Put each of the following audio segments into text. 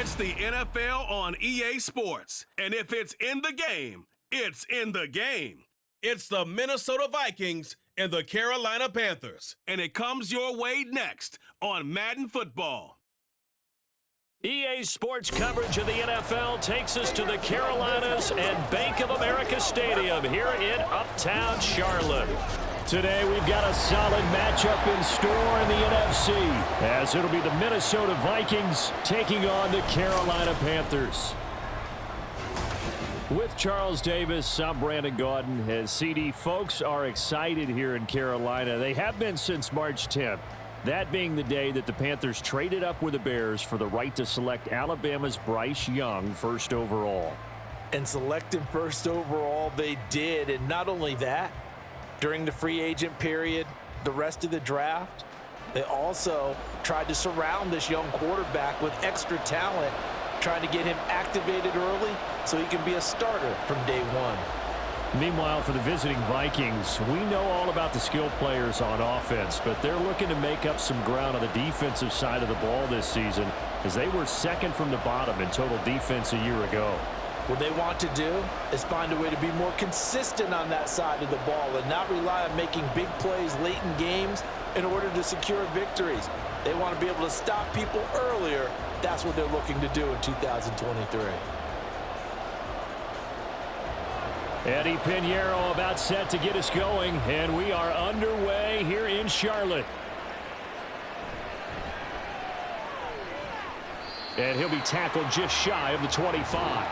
It's the NFL on EA Sports. And if it's in the game, it's in the game. It's the Minnesota Vikings and the Carolina Panthers. And it comes your way next on Madden Football. EA Sports coverage of the NFL takes us to the Carolinas and Bank of America Stadium here in Uptown Charlotte. Today we've got a solid matchup in store in the NFC, as it'll be the Minnesota Vikings taking on the Carolina Panthers. With Charles Davis, I'm Brandon Gaudin. As CD, folks are excited here in Carolina. They have been since March 10th. That being the day that the Panthers traded up with the Bears for the right to select Alabama's Bryce Young first overall. And selected first overall they did. And not only that, during the free agent period, the rest of the draft, they also tried to surround this young quarterback with extra talent, trying to get him activated early so he can be a starter from day one. Meanwhile, for the visiting Vikings, we know all about the skilled players on offense, but they're looking to make up some ground on the defensive side of the ball this season, as they were second from the bottom in total defense a year ago. What they want to do is find a way to be more consistent on that side of the ball and not rely on making big plays late in games in order to secure victories. They want to be able to stop people earlier. That's what they're looking to do in 2023. Eddie Pinheiro about set to get us going, and we are underway here in Charlotte. And he'll be tackled just shy of the 25.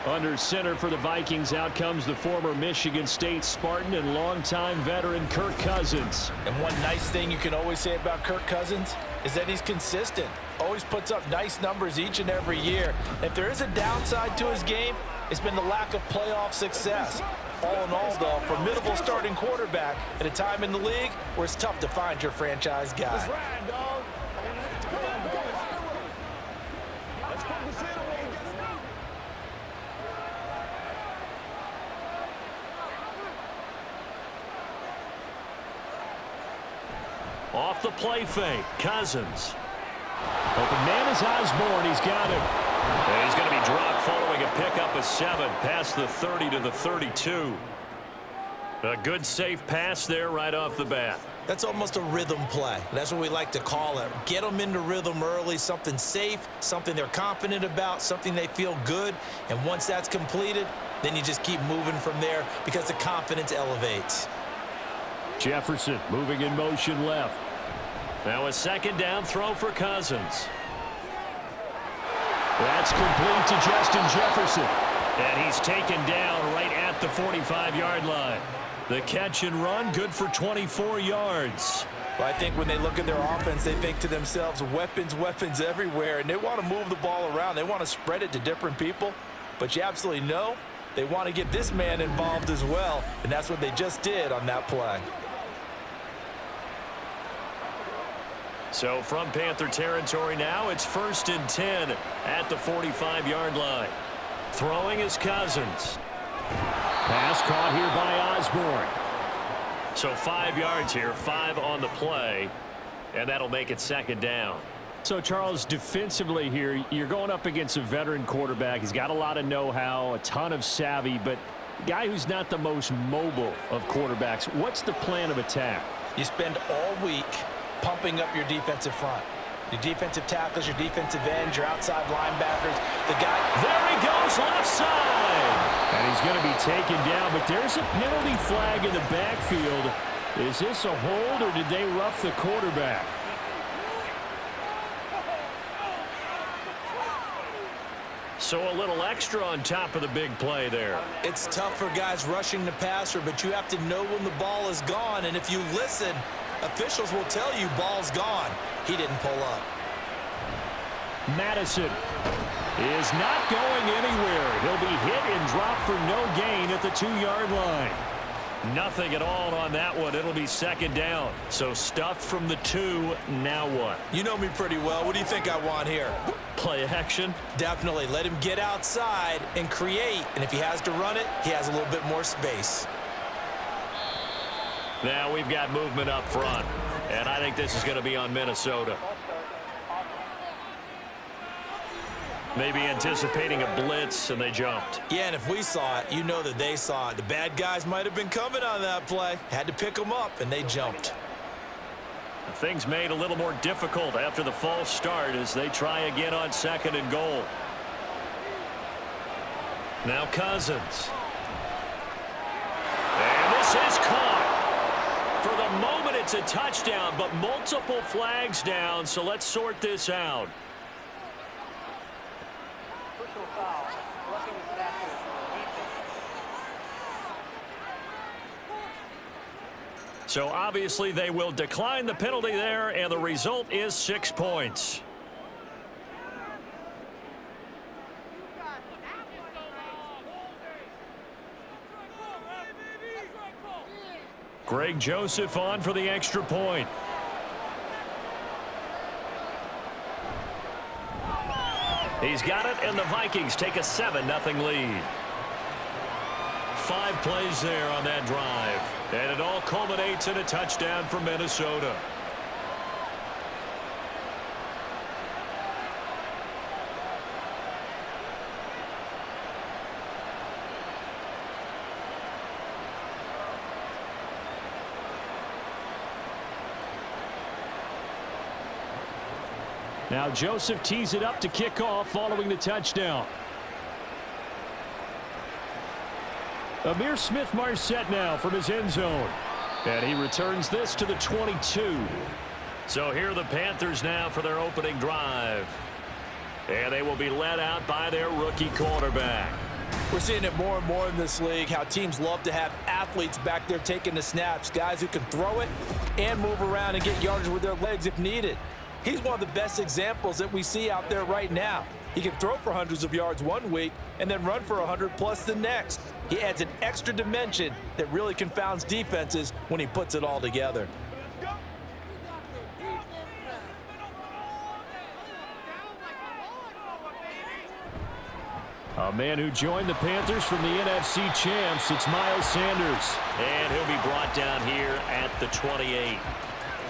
Under center for the Vikings, out comes the former Michigan State Spartan and longtime veteran Kirk Cousins. And one nice thing you can always say about Kirk Cousins is that he's consistent. Always puts up nice numbers each and every year. If there is a downside to his game, it's been the lack of playoff success. All in all, though, formidable starting quarterback at a time in the league where it's tough to find your franchise guy. Let's ride, dog. Let's put the center where he gets down. Off the play fake, Cousins. Open man is Osborne. He's got him. And he's going to be dropped following a pickup of 7 past the 30 to the 32. A good safe pass there right off the bat. That's almost a rhythm play. That's what we like to call it. Get them into rhythm early, something safe, something they're confident about, something they feel good. And once that's completed, then you just keep moving from there because the confidence elevates. Jefferson moving in motion left. Now a second down throw for Cousins. That's complete to Justin Jefferson. And he's taken down right at the 45-yard line. The catch and run, good for 24 yards. Well, I think when they look at their offense, they think to themselves, weapons, weapons everywhere. And they want to move the ball around. They want to spread it to different people. But you absolutely know they want to get this man involved as well. And that's what they just did on that play. So from Panther territory now, it's 1st and 10 at the 45-yard line. Throwing is Cousins. Pass caught here by Osborne. So 5 yards here, 5 on the play, and that'll make it 2nd down. So, Charles, defensively here, you're going up against a veteran quarterback. He's got a lot of know-how, a ton of savvy, but a guy who's not the most mobile of quarterbacks. What's the plan of attack? You spend all week pumping up your defensive front. Your defensive tackles, your defensive ends, your outside linebackers. The guy, there he goes, left side. And he's going to be taken down, but there's a penalty flag in the backfield. Is this a hold, or did they rough the quarterback? So a little extra on top of the big play there. It's tough for guys rushing the passer, but you have to know when the ball is gone. And if you listen, officials will tell you ball's gone. He didn't pull up. Madison is not going anywhere. He'll be hit and dropped for no gain at the 2-yard line. Nothing at all on that one. It'll be 2nd down. So stuffed from the 2. Now what? You know me pretty well. What do you think I want here? Play action? Definitely. Let him get outside and create. And if he has to run it, he has a little bit more space. Now we've got movement up front. And I think this is going to be on Minnesota. Maybe anticipating a blitz, and they jumped. Yeah, and if we saw it, you know that they saw it. The bad guys might have been coming on that play. Had to pick them up, and they jumped. Things made a little more difficult after the false start as they try again on 2nd and goal. Now Cousins. And this is caught. For the moment, it's a touchdown, but multiple flags down, so let's sort this out. So obviously they will decline the penalty there, and the result is 6 points. Greg Joseph on for the extra point. He's got it, and the Vikings take a 7-0 lead. 5 plays there on that drive, and it all culminates in a touchdown for Minnesota. Now Joseph tees it up to kick off following the touchdown. Amir Smith-Marset now from his end zone. And he returns this to the 22. So here are the Panthers now for their opening drive. And they will be led out by their rookie quarterback. We're seeing it more and more in this league, how teams love to have athletes back there taking the snaps, guys who can throw it and move around and get yardage with their legs if needed. He's one of the best examples that we see out there right now. He can throw for hundreds of yards one week and then run for 100+ the next. He adds an extra dimension that really confounds defenses when he puts it all together. A man who joined the Panthers from the NFC champs, it's Miles Sanders. And he'll be brought down here at the 28.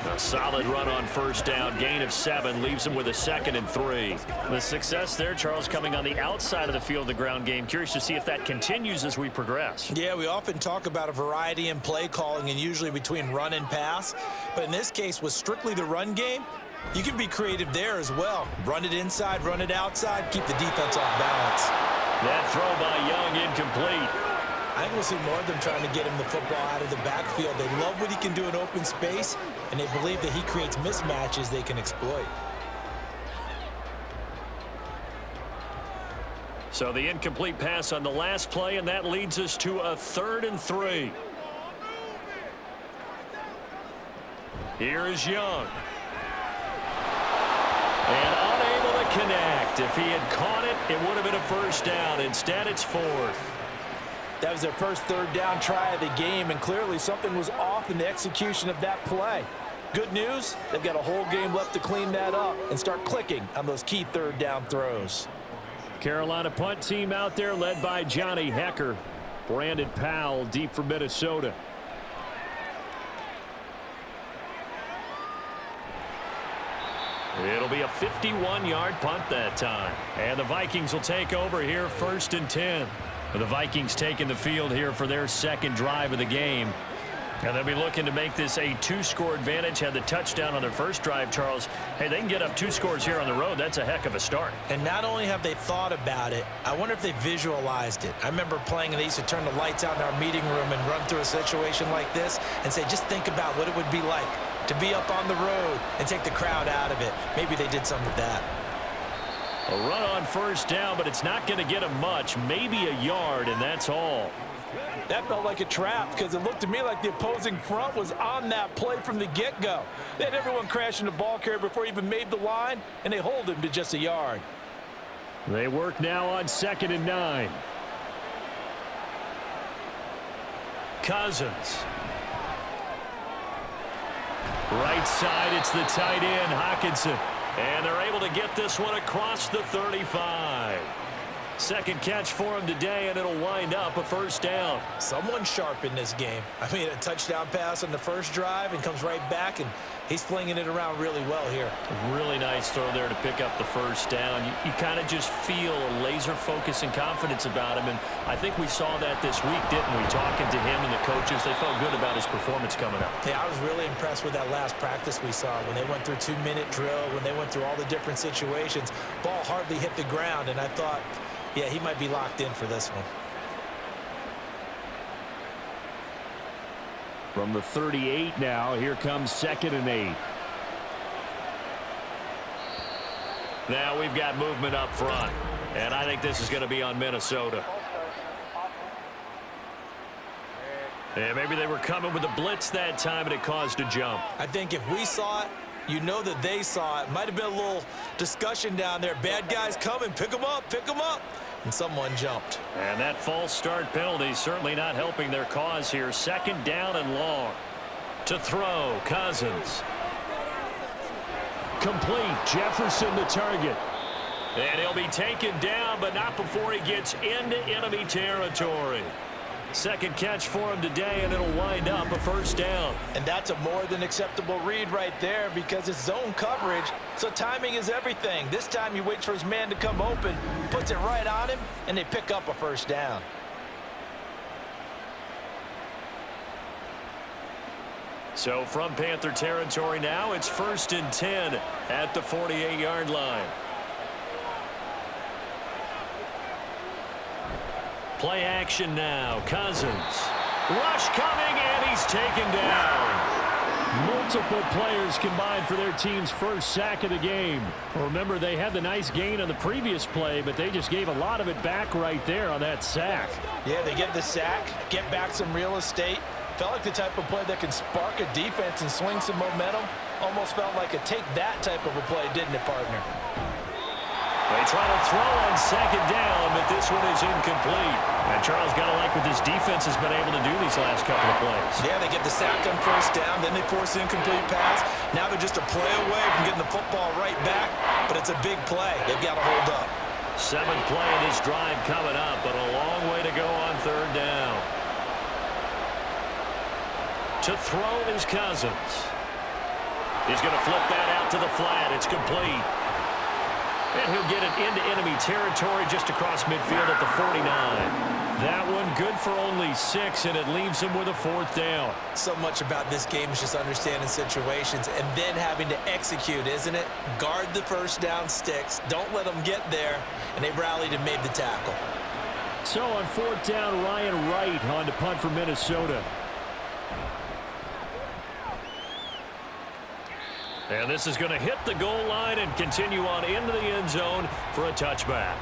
A solid run on first down, gain of 7, leaves him with a 2nd and 3. The success there, Charles, coming on the outside of the field, the ground game. Curious to see if that continues as we progress. Yeah, we often talk about a variety in play calling and usually between run and pass. But in this case, with strictly the run game, you can be creative there as well. Run it inside, run it outside, keep the defense off balance. That throw by Young incomplete. I think we'll see more of them trying to get him the football out of the backfield. They love what he can do in open space, and they believe that he creates mismatches they can exploit. So the incomplete pass on the last play, and that leads us to a 3rd and 3. Here is Young. And unable to connect. If he had caught it, it would have been a first down. Instead, it's 4th. That was their first 3rd down try of the game, and clearly something was off in the execution of that play. Good news, they've got a whole game left to clean that up and start clicking on those key 3rd down throws. Carolina punt team out there led by Johnny Hecker. Brandon Powell deep for Minnesota. It'll be a 51-yard punt that time. And the Vikings will take over here 1st and 10. The Vikings taking the field here for their 2nd drive of the game. And they'll be looking to make this a 2-score advantage. Had the touchdown on their first drive, Charles. Hey, they can get up 2 scores here on the road. That's a heck of a start. And not only have they thought about it, I wonder if they visualized it. I remember playing, and they used to turn the lights out in our meeting room and run through a situation like this and say, just think about what it would be like to be up on the road and take the crowd out of it. Maybe they did some of that. A run on first down, but it's not going to get him much. Maybe a yard, and that's all. That felt like a trap because it looked to me like the opposing front was on that play from the get-go. They had everyone crashing the ball carrier before he even made the line, and they hold him to just a yard. They work now on 2nd and 9. Cousins. Right side, it's the tight end, Hockenson. And they're able to get this one across the 35. Second catch for him today, and it'll wind up a first down. Someone sharp in this game. I mean, a touchdown pass on the first drive and comes right back, and he's flinging it around really well here. Really nice throw there to pick up the first down. You kind of just feel a laser focus and confidence about him, and I think we saw that this week, didn't we? Talking to him and the coaches, they felt good about his performance coming up. Yeah, I was really impressed with that last practice we saw when they went through 2-minute drill, when they went through all the different situations. Ball hardly hit the ground, and I thought, yeah, he might be locked in for this one. From the 38 now, here comes 2nd and 8. Now we've got movement up front, and I think this is going to be on Minnesota. Yeah, maybe they were coming with a blitz that time, and it caused a jump. I think if we saw it, you know that they saw it. Might have been a little discussion down there. Bad guys coming. Pick them up. Pick them up. And someone jumped. And that false start penalty certainly not helping their cause here. 2nd down and long. To throw, Cousins. Complete. Jefferson the target. And he'll be taken down, but not before he gets into enemy territory. Second catch for him today, and it'll wind up a first down. And that's a more than acceptable read right there because it's zone coverage, so timing is everything. This time he waits for his man to come open, puts it right on him, and they pick up a first down. So from Panther territory now, it's 1st and 10 at the 48-yard line. Play action now. Cousins. Rush coming, and he's taken down. Multiple players combined for their team's first sack of the game. Remember, they had the nice gain on the previous play, but they just gave a lot of it back right there on that sack. Yeah, they get the sack, get back some real estate. Felt like the type of play that can spark a defense and swing some momentum. Almost felt like a take that type of a play, didn't it, partner? They try to throw on 2nd down, but this one is incomplete. And Charles, got to like what this defense has been able to do these last couple of plays. Yeah, they get the sack on first down, then they force an incomplete pass. Now they're just a play away from getting the football right back, but it's a big play. They've got to hold up. 7th play of this drive coming up, but a long way to go on 3rd down. To throw is Cousins. He's going to flip that out to the flat. It's complete. And he'll get it into enemy territory just across midfield at the 49. That one good for only 6, and it leaves him with a 4th down. So much about this game is just understanding situations and then having to execute, isn't it? Guard the first down sticks. Don't let them get there. And they rallied and made the tackle. So on 4th down, Ryan Wright on to punt for Minnesota. And this is going to hit the goal line and continue on into the end zone for a touchback.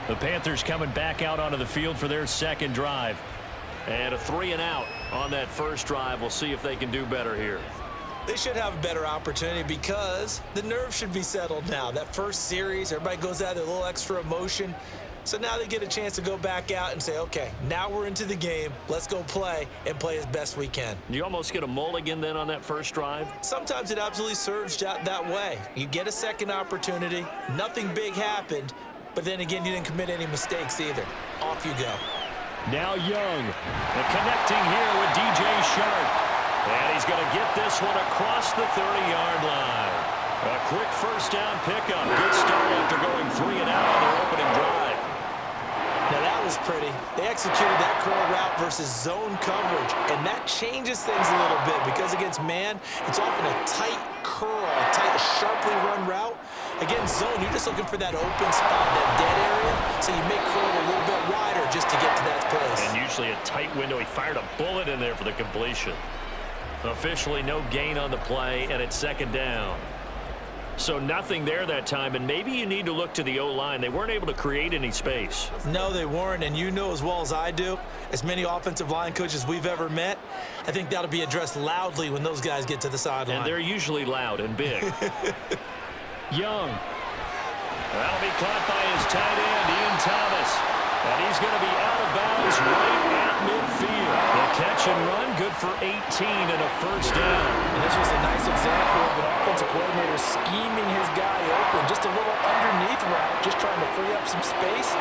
The Panthers coming back out onto the field for their 2nd drive. And a 3-and-out on that first drive. We'll see if they can do better here. They should have a better opportunity because the nerves should be settled now. That first series, everybody goes out with a little extra emotion. So now they get a chance to go back out and say, okay, now we're into the game. Let's go play and play as best we can. You almost get a mulligan then on that first drive? Sometimes it absolutely serves that way. You get a second opportunity. Nothing big happened. But then again, you didn't commit any mistakes either. Off you go. Now Young. And connecting here with DJ Shark. And he's going to get this one across the 30-yard line. A quick first down pickup. Good start after going 3-and-out on their opening drive. Now that was pretty. They executed that curl route versus zone coverage, and that changes things a little bit because against man, it's often a tight curl, a tight, sharply run route. Against zone, you're just looking for that open spot, that dead area, so you make curl a little bit wider just to get to that place. And usually a tight window. He fired a bullet in there for the completion. Officially no gain on the play, and it's 2nd down. So nothing there that time, and maybe you need to look to the O-line. They weren't able to create any space. No, they weren't, and you know as well as I do, as many offensive line coaches we've ever met, I think that'll be addressed loudly when those guys get to the sideline. And they're usually loud and big. Young. That'll be caught by his tight end, Ian Thomas. And he's going to be out of bounds right at midfield. The catch and run, good for 18 and a first down. And this was a nice example of an offensive coordinator scheming his guy open. Just a little underneath route, just trying to free up some space.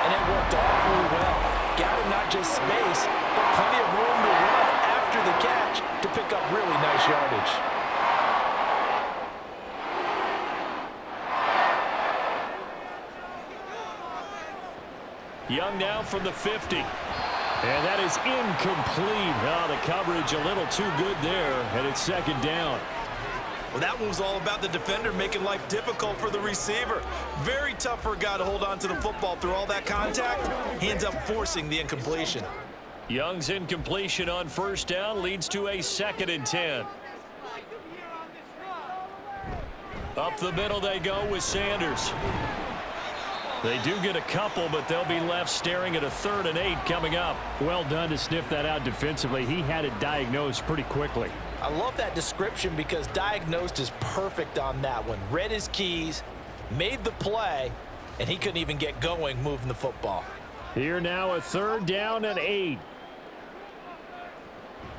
and it worked awfully well. Got him not just space, but plenty of room to run after the catch to pick up really nice yardage. Young now from the 50. And that is incomplete. Oh, the coverage a little too good there, and it's second down. Well, that one was all about the defender making life difficult for the receiver. Very tough for a guy to hold on to the football through all that contact. He ends up forcing the incompletion. Young's incompletion on first down leads to a 2nd and 10. Up the middle they go with Sanders. They do get a couple, but they'll be left staring at a 3rd and 8 coming up. Well done to sniff that out defensively. He had it diagnosed pretty quickly. I love that description because diagnosed is perfect on that one. Read his keys, made the play, and he couldn't even get going moving the football. Here now a 3rd down and 8.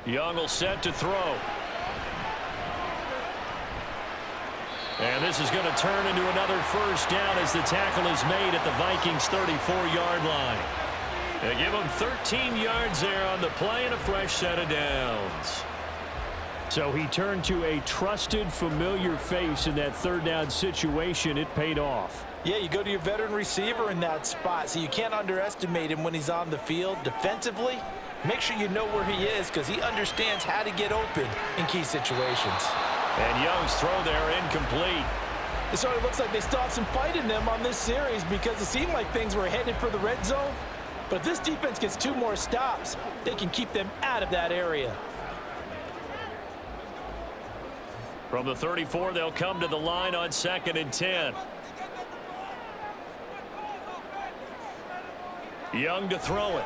Young will set to throw. And this is going to turn into another first down as the tackle is made at the Vikings' 34-yard line. They give them 13 yards there on the play and a fresh set of downs. So he turned to a trusted, familiar face in that 3rd down situation. It paid off. Yeah, you go to your veteran receiver in that spot, so you can't underestimate him when he's on the field. Defensively, make sure you know where he is because he understands how to get open in key situations. And Young's throw there incomplete. It sort of looks like they still have some fight in them on this series because it seemed like things were headed for the red zone. But if this defense gets 2 more stops, they can keep them out of that area. From the 34, they'll come to the line on 2nd and 10. Young to throw it.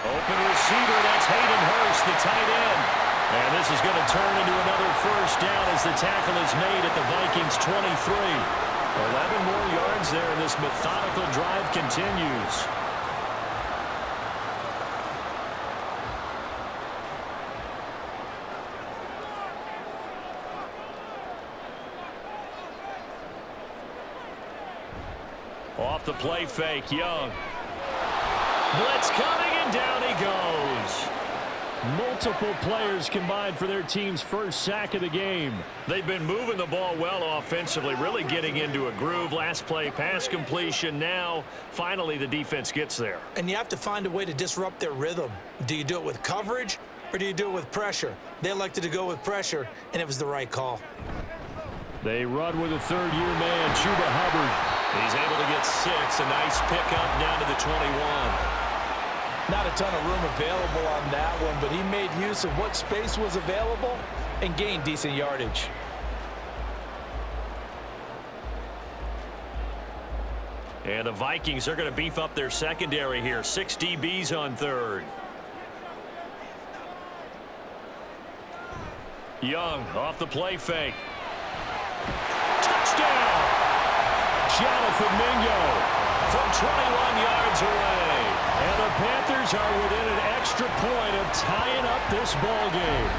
Open receiver, that's Hayden Hurst, the tight end. And this is going to turn into another first down as the tackle is made at the Vikings' 23. 11 more yards there, and this methodical drive continues. Off the play fake, Young. Blitz coming, and down he goes. Multiple players combined for their team's first sack of the game. They've been moving the ball well offensively, really getting into a groove. Last play, pass completion. Now, finally, the defense gets there. And you have to find a way to disrupt their rhythm. Do you do it with coverage, or do you do it with pressure? They elected to go with pressure, and it was the right call. They run with a 3rd-year man, Chuba Hubbard. He's able to get 6. A nice pickup down to the 21. Not a ton of room available on that one, but he made use of what space was available and gained decent yardage. And the Vikings are going to beef up their secondary here. 6 DBs on 3rd. Young off the play fake. Touchdown! Jonathan Mingo from 21 yards away. And the Panthers are within an extra point of tying up this ball game.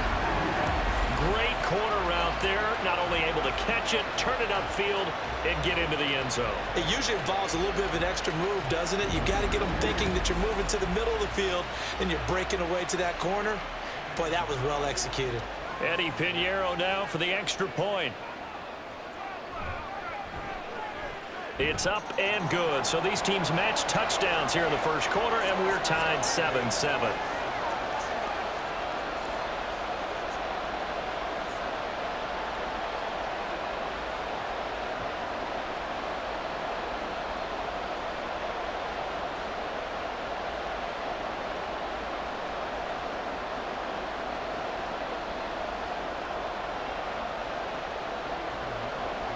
Great corner route there. Not only able to catch it, turn it upfield, and get into the end zone. It usually involves a little bit of an extra move, doesn't it? You've got to get them thinking that you're moving to the middle of the field and you're breaking away to that corner. Boy, that was well executed. Eddie Pinheiro now for the extra point. It's up and good. So these teams match touchdowns here in the first quarter, and we're tied 7-7.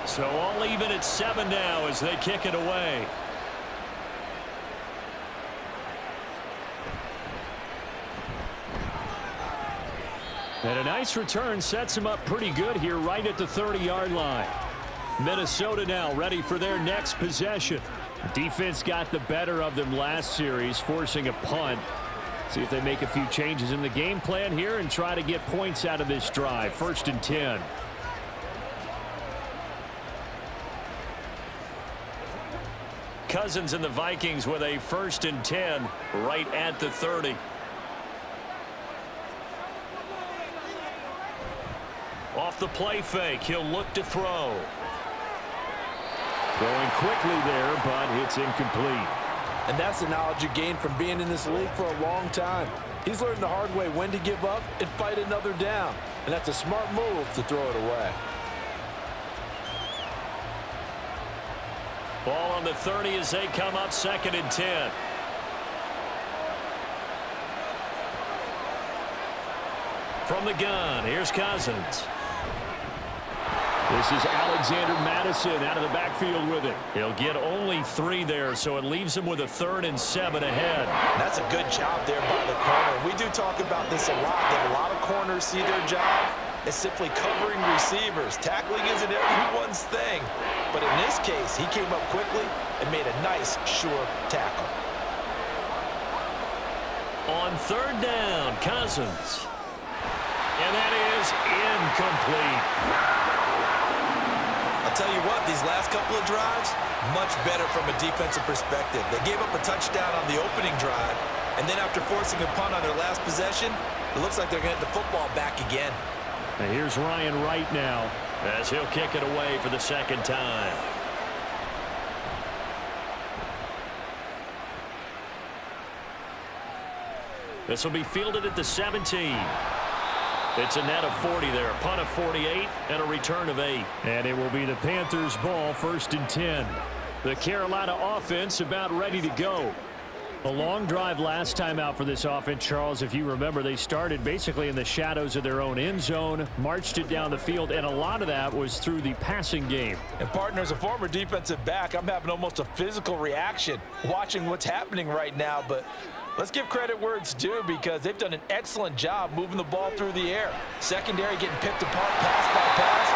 So all even at 7 now as they kick it away. And a nice return sets him up pretty good here right at the 30-yard line. Minnesota now ready for their next possession. Defense got the better of them last series, forcing a punt. See if they make a few changes in the game plan here and try to get points out of this drive. 1st and 10. Cousins and the Vikings with a 1st and 10 right at the 30. Off the play fake, he'll look to throw. Throwing quickly there, but it's incomplete. And that's the knowledge you gain from being in this league for a long time. He's learned the hard way when to give up and fight another down. And that's a smart move to throw it away. Ball on the 30 as they come up 2nd and 10. From the gun, here's Cousins. This is Alexander Madison out of the backfield with it. He'll get only 3 there, so it leaves him with a 3rd and 7 ahead. That's a good job there by the corner. We do talk about this a lot, that a lot of corners see their job as simply covering receivers. Tackling isn't everyone's thing. But in this case, he came up quickly and made a nice, sure tackle. On 3rd down, Cousins. And that is incomplete. I'll tell you what, these last couple of drives, much better from a defensive perspective. They gave up a touchdown on the opening drive, and then after forcing a punt on their last possession, it looks like they're going to get the football back again. And here's Ryan Wright now, as he'll kick it away for the 2nd time. This will be fielded at the 17. It's a net of 40 there, a punt of 48, and a return of 8. and it will be the Panthers' ball, 1st and 10. The Carolina offense about ready to go. A long drive last time out for this offense, Charles. If you remember, they started basically in the shadows of their own end zone, marched it down the field, and a lot of that was through the passing game. And partner, as a former defensive back, I'm having almost a physical reaction watching what's happening right now, but let's give credit where it's due because they've done an excellent job moving the ball through the air. Secondary getting picked apart pass by pass.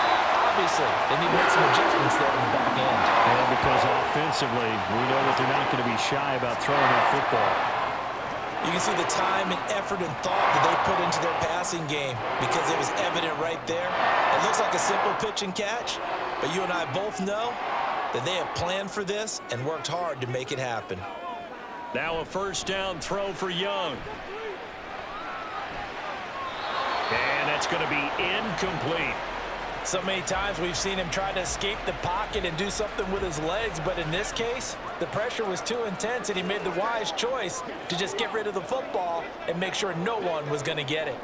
Obviously, they need to make some adjustments there in the back end. And because offensively, we know that they're not going to be shy about throwing that football. You can see the time and effort and thought that they put into their passing game because it was evident right there. It looks like a simple pitch and catch, but you and I both know that they have planned for this and worked hard to make it happen. Now a 1st down throw for Young. And that's going to be incomplete. So many times we've seen him try to escape the pocket and do something with his legs, but in this case, the pressure was too intense and he made the wise choice to just get rid of the football and make sure no one was going to get it.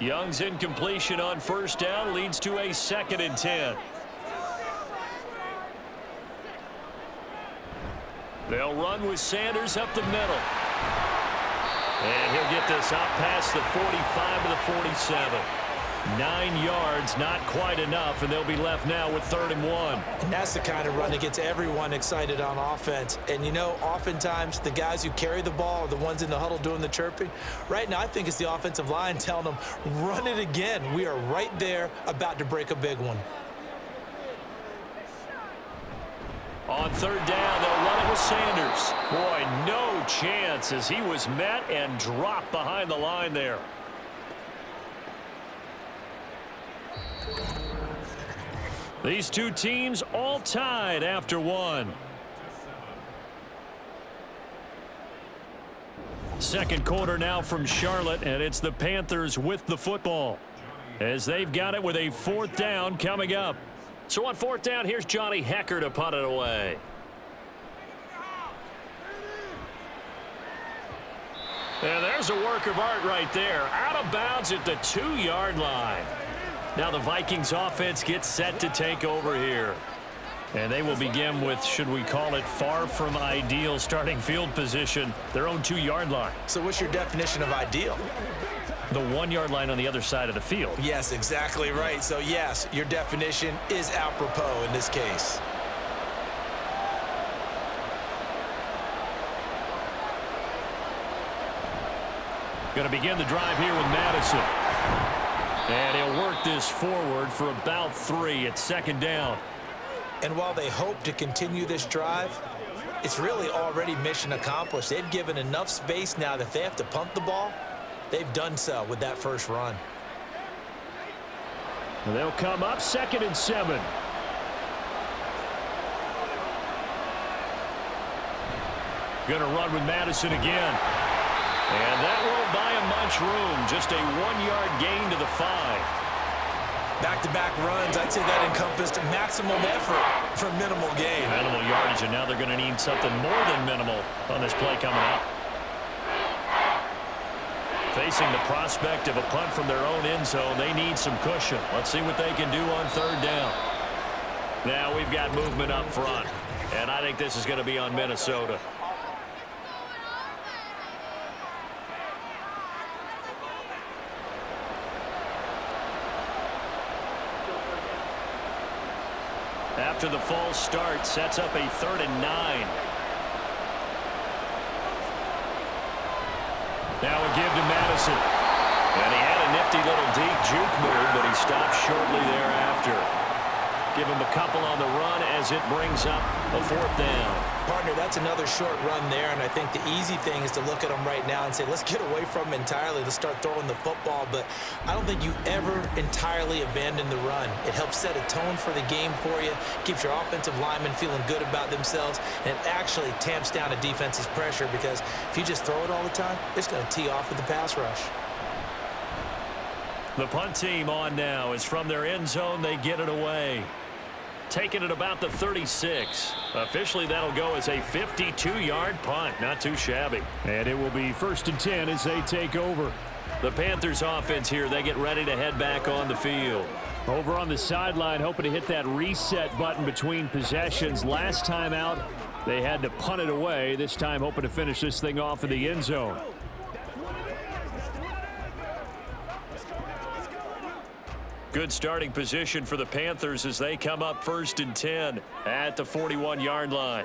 Young's incompletion on 1st down leads to a 2nd and 10. They'll run with Sanders up the middle. And he'll get this out past the 45 to the 47. 9 yards, not quite enough, and they'll be left now with 3rd and 1. And that's the kind of run that gets everyone excited on offense. And, you know, oftentimes the guys who carry the ball are the ones in the huddle doing the chirping. Right now, I think it's the offensive line telling them, run it again. We are right there about to break a big one. On 3rd down, they'll run it with Sanders. Boy, no chance as he was met and dropped behind the line there. These two teams all tied after 1. 2nd quarter now from Charlotte, and it's the Panthers with the football as they've got it with a 4th down coming up. So on 4th down, here's Johnny Hecker to punt it away. And there's a work of art right there. Out of bounds at the 2-yard line. Now the Vikings offense gets set to take over here. And they will begin with, should we call it, far from ideal starting field position, their own 2-yard line. So what's your definition of ideal? The 1-yard line on the other side of the field. Yes, exactly right. So, yes, your definition is apropos in this case. Going to begin the drive here with Madison. And he'll work this forward for about 3 at 2nd down. And while they hope to continue this drive, it's really already mission accomplished. They've given enough space now that if they have to punt the ball, they've done so with that first run. And they'll come up 2nd and 7. Going to run with Madison again. And that won't buy him much room. Just a 1-yard gain to the 5. Back-to-back runs, I'd say that encompassed maximum effort for minimal gain. Minimal yardage, and now they're going to need something more than minimal on this play coming up. Facing the prospect of a punt from their own end zone, they need some cushion. Let's see what they can do on 3rd down. Now we've got movement up front, and I think this is going to be on Minnesota. After the false start, sets up a 3rd and 9. Now a give to Madison. And he had a nifty little deep juke move, but he stopped shortly thereafter. Give him a couple on the run as it brings up a 4th down. Partner, that's another short run there, and I think the easy thing is to look at him right now and say, let's get away from him entirely. Let's start throwing the football, but I don't think you ever entirely abandon the run. It helps set a tone for the game for you, keeps your offensive linemen feeling good about themselves, and it actually tamps down a defense's pressure because if you just throw it all the time, it's going to tee off with the pass rush. The punt team on now is from their end zone. They get it away. Taking it about the 36. Officially, that'll go as a 52-yard punt. Not too shabby. And it will be 1st and 10 as they take over. The Panthers offense here, they get ready to head back on the field. Over on the sideline, hoping to hit that reset button between possessions. Last time out, they had to punt it away. This time, hoping to finish this thing off in the end zone. Good starting position for the Panthers as they come up 1st and 10 at the 41-yard line.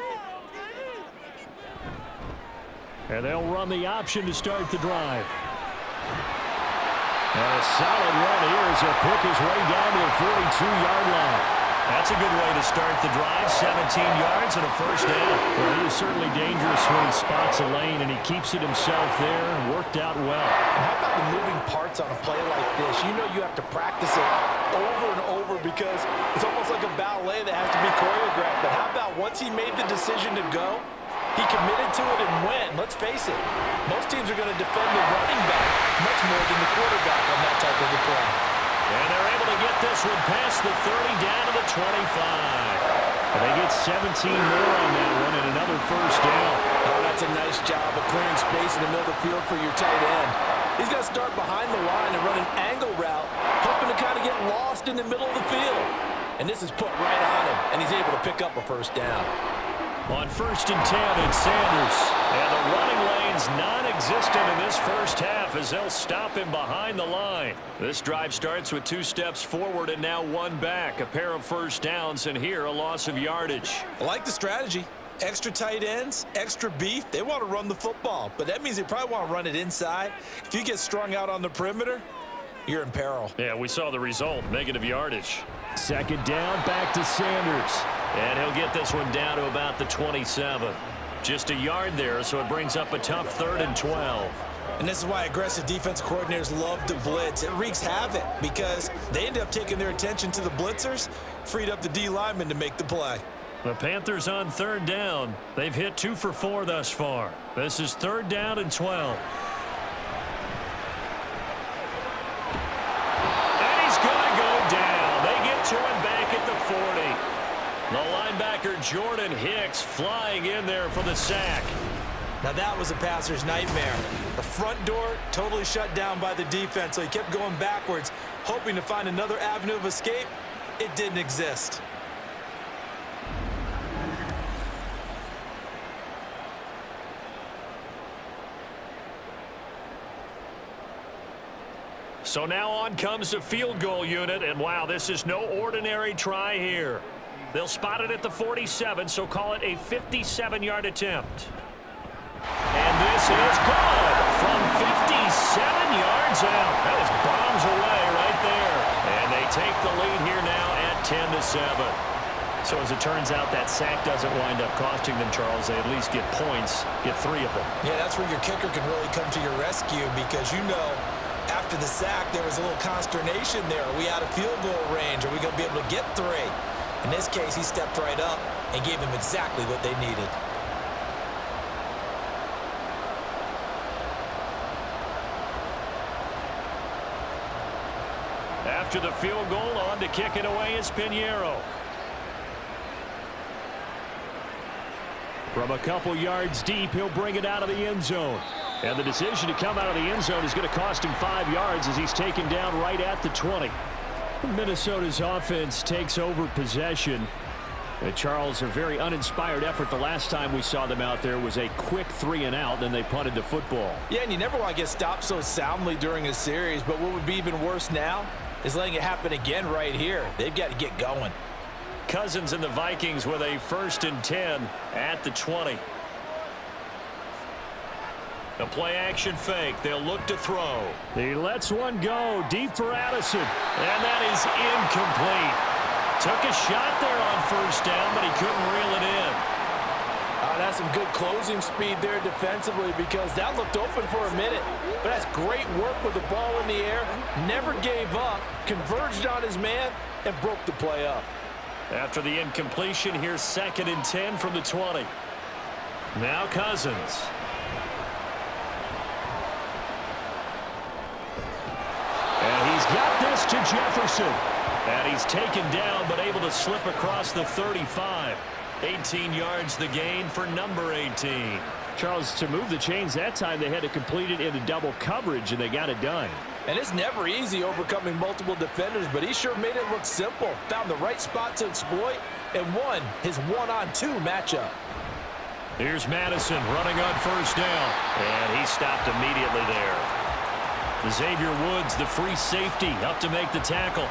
And they'll run the option to start the drive. And a solid run here as he'll pick his way down to the 42-yard line. That's a good way to start the drive. 17 yards and a 1st down. Well, he is certainly dangerous when he spots a lane, and he keeps it himself there and worked out well. And how about the moving parts on a play like this? You know you have to practice it over and over because it's almost like a ballet that has to be choreographed. But how about once he made the decision to go, he committed to it and went. Let's face it, most teams are going to defend the running back much more than the quarterback on that type of a play. And they're able to get this one past the 30 down to the 25. And they get 17 more on that one and another 1st down. Oh, that's a nice job of clearing space in the middle of the field for your tight end. He's going to start behind the line and run an angle route, hoping to kind of get lost in the middle of the field. And this is put right on him, and he's able to pick up a 1st down. On 1st and 10, it's Sanders. And the running lane's non-existent in this 1st half as they'll stop him behind the line. This drive starts with 2 steps forward and now 1 back. A pair of 1st downs, and here a loss of yardage. I like the strategy. Extra tight ends, extra beef. They want to run the football, but that means they probably want to run it inside. If you get strung out on the perimeter, you're in peril. Yeah, we saw the result, negative yardage. 2nd down, back to Sanders. And he'll get this one down to about the 27. Just a yard there, so it brings up a tough 3rd and 12. And this is why aggressive defense coordinators love to blitz. It wreaks havoc because they end up taking their attention to the blitzers, freed up the D linemen to make the play. The Panthers on 3rd down. They've hit 2 for 4 thus far. This is 3rd down and 12. And he's going to go down. They get to him back at the 40. The linebacker Jordan Hicks flying in there for the sack. Now that was a passer's nightmare. The front door totally shut down by the defense, so he kept going backwards, hoping to find another avenue of escape. It didn't exist. So now on comes the field goal unit, and wow, this is no ordinary try here. They'll spot it at the 47, so call it a 57-yard attempt. And this is good from 57 yards out. That was bombs away right there. And they take the lead here now at 10-7. So as it turns out, that sack doesn't wind up costing them, Charles. They at least get points, get 3 of them. Yeah, that's where your kicker can really come to your rescue because you know after the sack there was a little consternation there. Are we out of field goal range? Are we going to be able to get 3? In this case, he stepped right up and gave them exactly what they needed. After the field goal, on to kick it away is Pinheiro. From a couple yards deep, he'll bring it out of the end zone. And the decision to come out of the end zone is going to cost him 5 yards as he's taken down right at the 20. Minnesota's offense takes over possession. Charles, a very uninspired effort. The last time we saw them out there was a quick 3-and-out, then they punted the football. Yeah, and you never want to get stopped so soundly during a series, but what would be even worse now is letting it happen again right here. They've got to get going. Cousins and the Vikings with a 1st and 10 at the 20. The play-action fake. They'll look to throw. He lets one go deep for Addison. And that is incomplete. Took a shot there on 1st down, but he couldn't reel it in. That's some good closing speed there defensively because that looked open for a minute. But that's great work with the ball in the air. Never gave up, converged on his man, and broke the play up. After the incompletion, here's 2nd and 10 from the 20. Now Cousins. And he's got this to Jefferson. And he's taken down, but able to slip across the 35. 18 yards the gain for number 18. Charles, to move the chains that time, they had to complete it into double coverage, and they got it done. And it's never easy overcoming multiple defenders, but he sure made it look simple. Found the right spot to exploit and won his 1-on-2 matchup. Here's Madison running on 1st down. And he stopped immediately there. Xavier Woods, the free safety, up to make the tackle.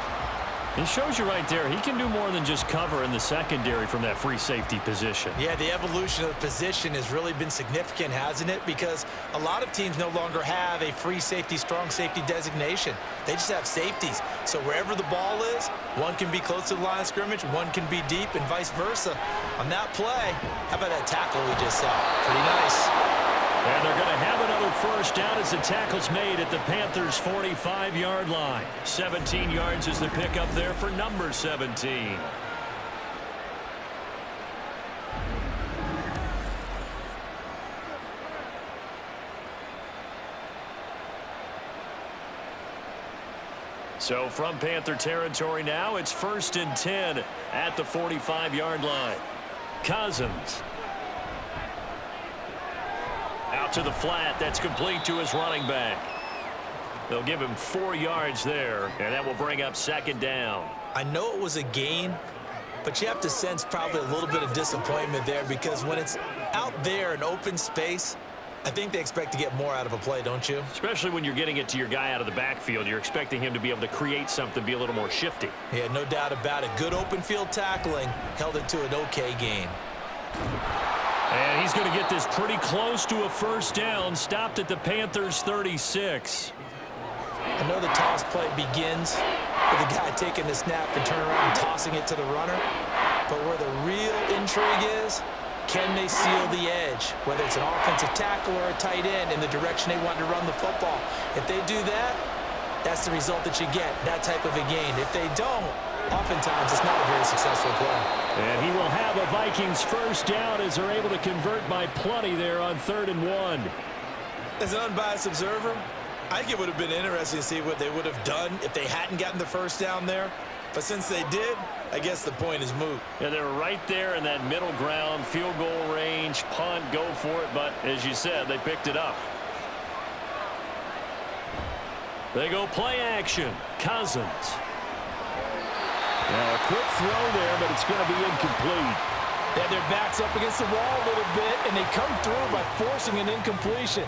It shows you right there, he can do more than just cover in the secondary from that free safety position. Yeah, the evolution of the position has really been significant, hasn't it? Because a lot of teams no longer have a free safety, strong safety designation. They just have safeties. So wherever the ball is, one can be close to the line of scrimmage, one can be deep, and vice versa. On that play, how about that tackle we just saw? Pretty nice. And they're going to have another 1st down as the tackle's made at the Panthers' 45-yard line. 17 yards is the pickup there for number 17. So from Panther territory now, it's 1st and 10 at the 45-yard line. Cousins. Out to the flat. That's complete to his running back. They'll give him 4 yards there, and that will bring up 2nd down. I know it was a gain, but you have to sense probably a little bit of disappointment there because when it's out there in open space, I think they expect to get more out of a play, don't you? Especially when you're getting it to your guy out of the backfield. You're expecting him to be able to create something, be a little more shifty. Yeah, no doubt about it. Good open field tackling held it to an okay gain. And he's going to get this pretty close to a 1st down, stopped at the Panthers' 36. I know the toss play begins with the guy taking the snap and turning around and tossing it to the runner. But where the real intrigue is, can they seal the edge, whether it's an offensive tackle or a tight end in the direction they want to run the football? If they do that, that's the result that you get, that type of a gain. If they don't, oftentimes it's not a very successful play. And he will have a Vikings 1st down as they're able to convert by plenty there on 3rd and 1. As an unbiased observer, I think it would have been interesting to see what they would have done if they hadn't gotten the 1st down there. But since they did, I guess the point is moot. Yeah, they were right there in that middle ground, field goal range, punt, go for it. But as you said, they picked it up. They go play action. Cousins. Now a quick throw there, but it's going to be incomplete. Yeah, their back's up against the wall a little bit, and they come through by forcing an incompletion.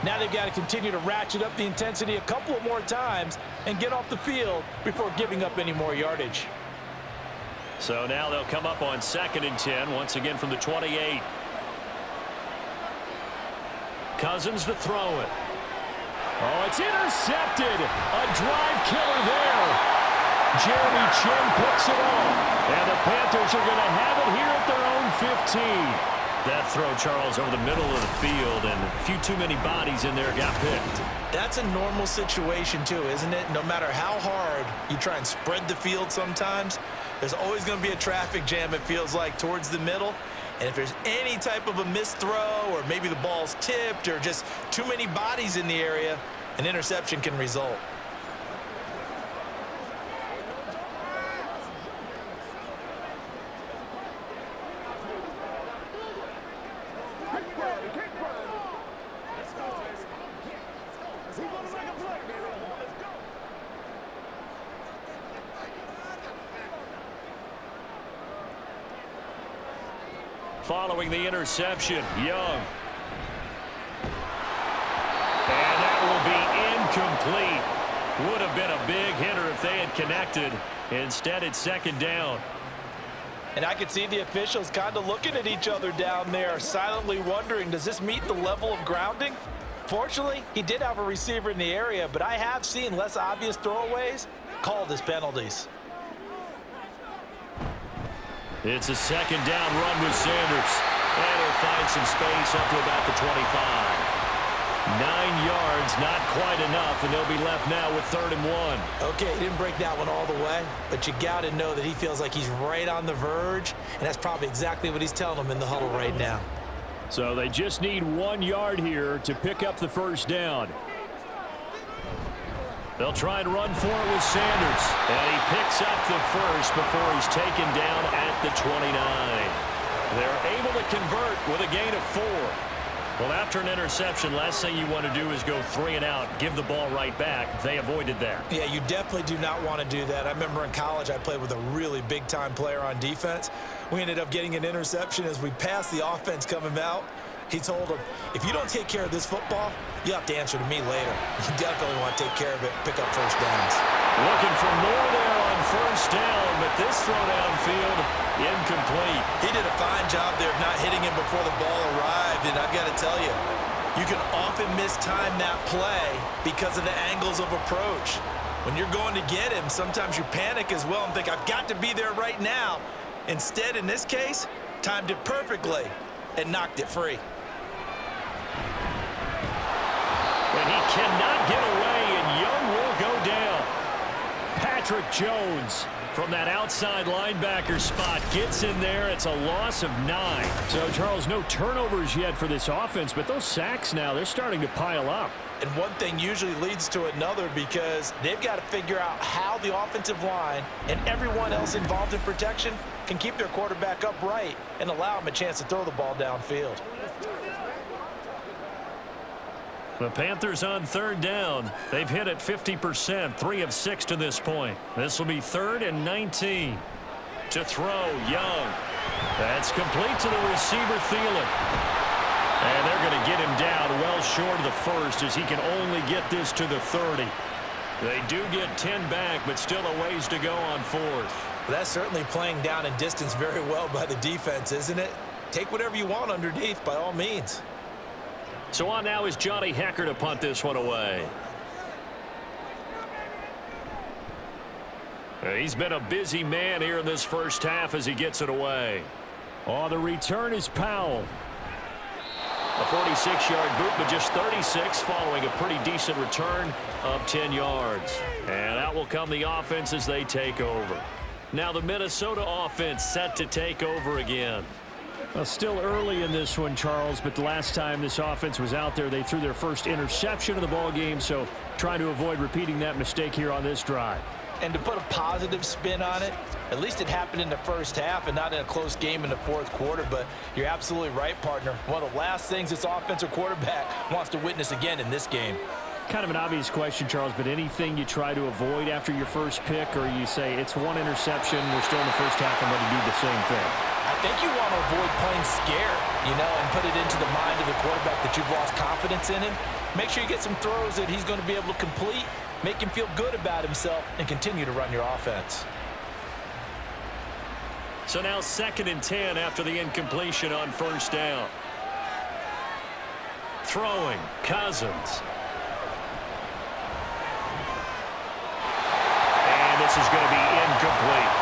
Now they've got to continue to ratchet up the intensity a couple of more times and get off the field before giving up any more yardage. So now they'll come up on 2nd and 10, once again from the 28. Cousins to throw it. Oh, it's intercepted. A drive killer there. Jeremy Chin picks it off. And the Panthers are going to have it here at their own 15. That throw, Charles, over the middle of the field, and a few too many bodies in there got picked. That's a normal situation, too, isn't it? No matter how hard you try and spread the field sometimes, there's always going to be a traffic jam, it feels like, towards the middle. And if there's any type of a missed throw or maybe the ball's tipped or just too many bodies in the area, an interception can result. following the interception. Young. And that will be incomplete. Would have been a big hitter if they had connected. Instead, it's second down. And I could see the officials kind of looking at each other down there, silently wondering, does this meet the level of grounding? Fortunately, he did have a receiver in the area, but I have seen less obvious throwaways called as penalties. It's a second down run with Sanders. And he'll find some space up to about the 25. 9 yards, not quite enough, and they'll be left now with 3rd and 1. Okay, he didn't break that one all the way, but you got to know that he feels like he's right on the verge, and that's probably exactly what he's telling them in the huddle right now. So they just need 1 yard here to pick up the first down. They'll try and run for it with Sanders, and he picks up the first before he's taken down at the 29. They're able to convert with a gain of 4. Well, after an interception, last thing you want to do is go 3 and out, give the ball right back. They avoided that. Yeah, you definitely do not want to do that. I remember in college I played with a really big-time player on defense. We ended up getting an interception as we passed the offense coming out. He told him, if you don't take care of this football, you have to answer to me later. You definitely want to take care of it, pick up first downs. Looking for more there on first down, but this throw downfield, incomplete. He did a fine job there of not hitting him before the ball arrived, and I've got to tell you, you can often mistime that play because of the angles of approach. When you're going to get him, sometimes you panic as well and think, I've got to be there right now. Instead, in this case, timed it perfectly and knocked it free. And he cannot get away, and Young will go down. Patrick Jones from that outside linebacker spot gets in there. It's a loss of 9. So, Charles, no turnovers yet for this offense, but those sacks now, they're starting to pile up. And one thing usually leads to another because they've got to figure out how the offensive line and everyone else involved in protection can keep their quarterback upright and allow him a chance to throw the ball downfield. The Panthers on 3rd down. They've hit it 50%, 3 of 6 to this point. This will be 3rd and 19. To throw, Young. That's complete to the receiver, Thielen. And they're going to get him down well short of the first as he can only get this to the 30. They do get 10 back, but still a ways to go on 4th. That's certainly playing down in distance very well by the defense, isn't it? Take whatever you want underneath by all means. So on now is Johnny Hecker to punt this one away. He's been a busy man here in this first half as he gets it away. Oh, the return is Powell. A 46-yard boot, but just 36 following a pretty decent return of 10 yards. And out will come the offense as they take over. Now the Minnesota offense set to take over again. Well, still early in this one, Charles, but the last time this offense was out there, they threw their first interception of the ball game, so trying to avoid repeating that mistake here on this drive. And to put a positive spin on it, at least it happened in the first half and not in a close game in the 4th quarter, but you're absolutely right, partner. One of the last things this offensive quarterback wants to witness again in this game. Kind of an obvious question, Charles, but anything you try to avoid after your first pick, or you say it's one interception, we're still in the first half, I'm going to do the same thing? I think you want to avoid playing scared, and put it into the mind of the quarterback that you've lost confidence in him. Make sure you get some throws that he's going to be able to complete, make him feel good about himself, and continue to run your offense. So now 2nd and 10 after the incompletion on first down. Throwing, Cousins. And this is going to be incomplete.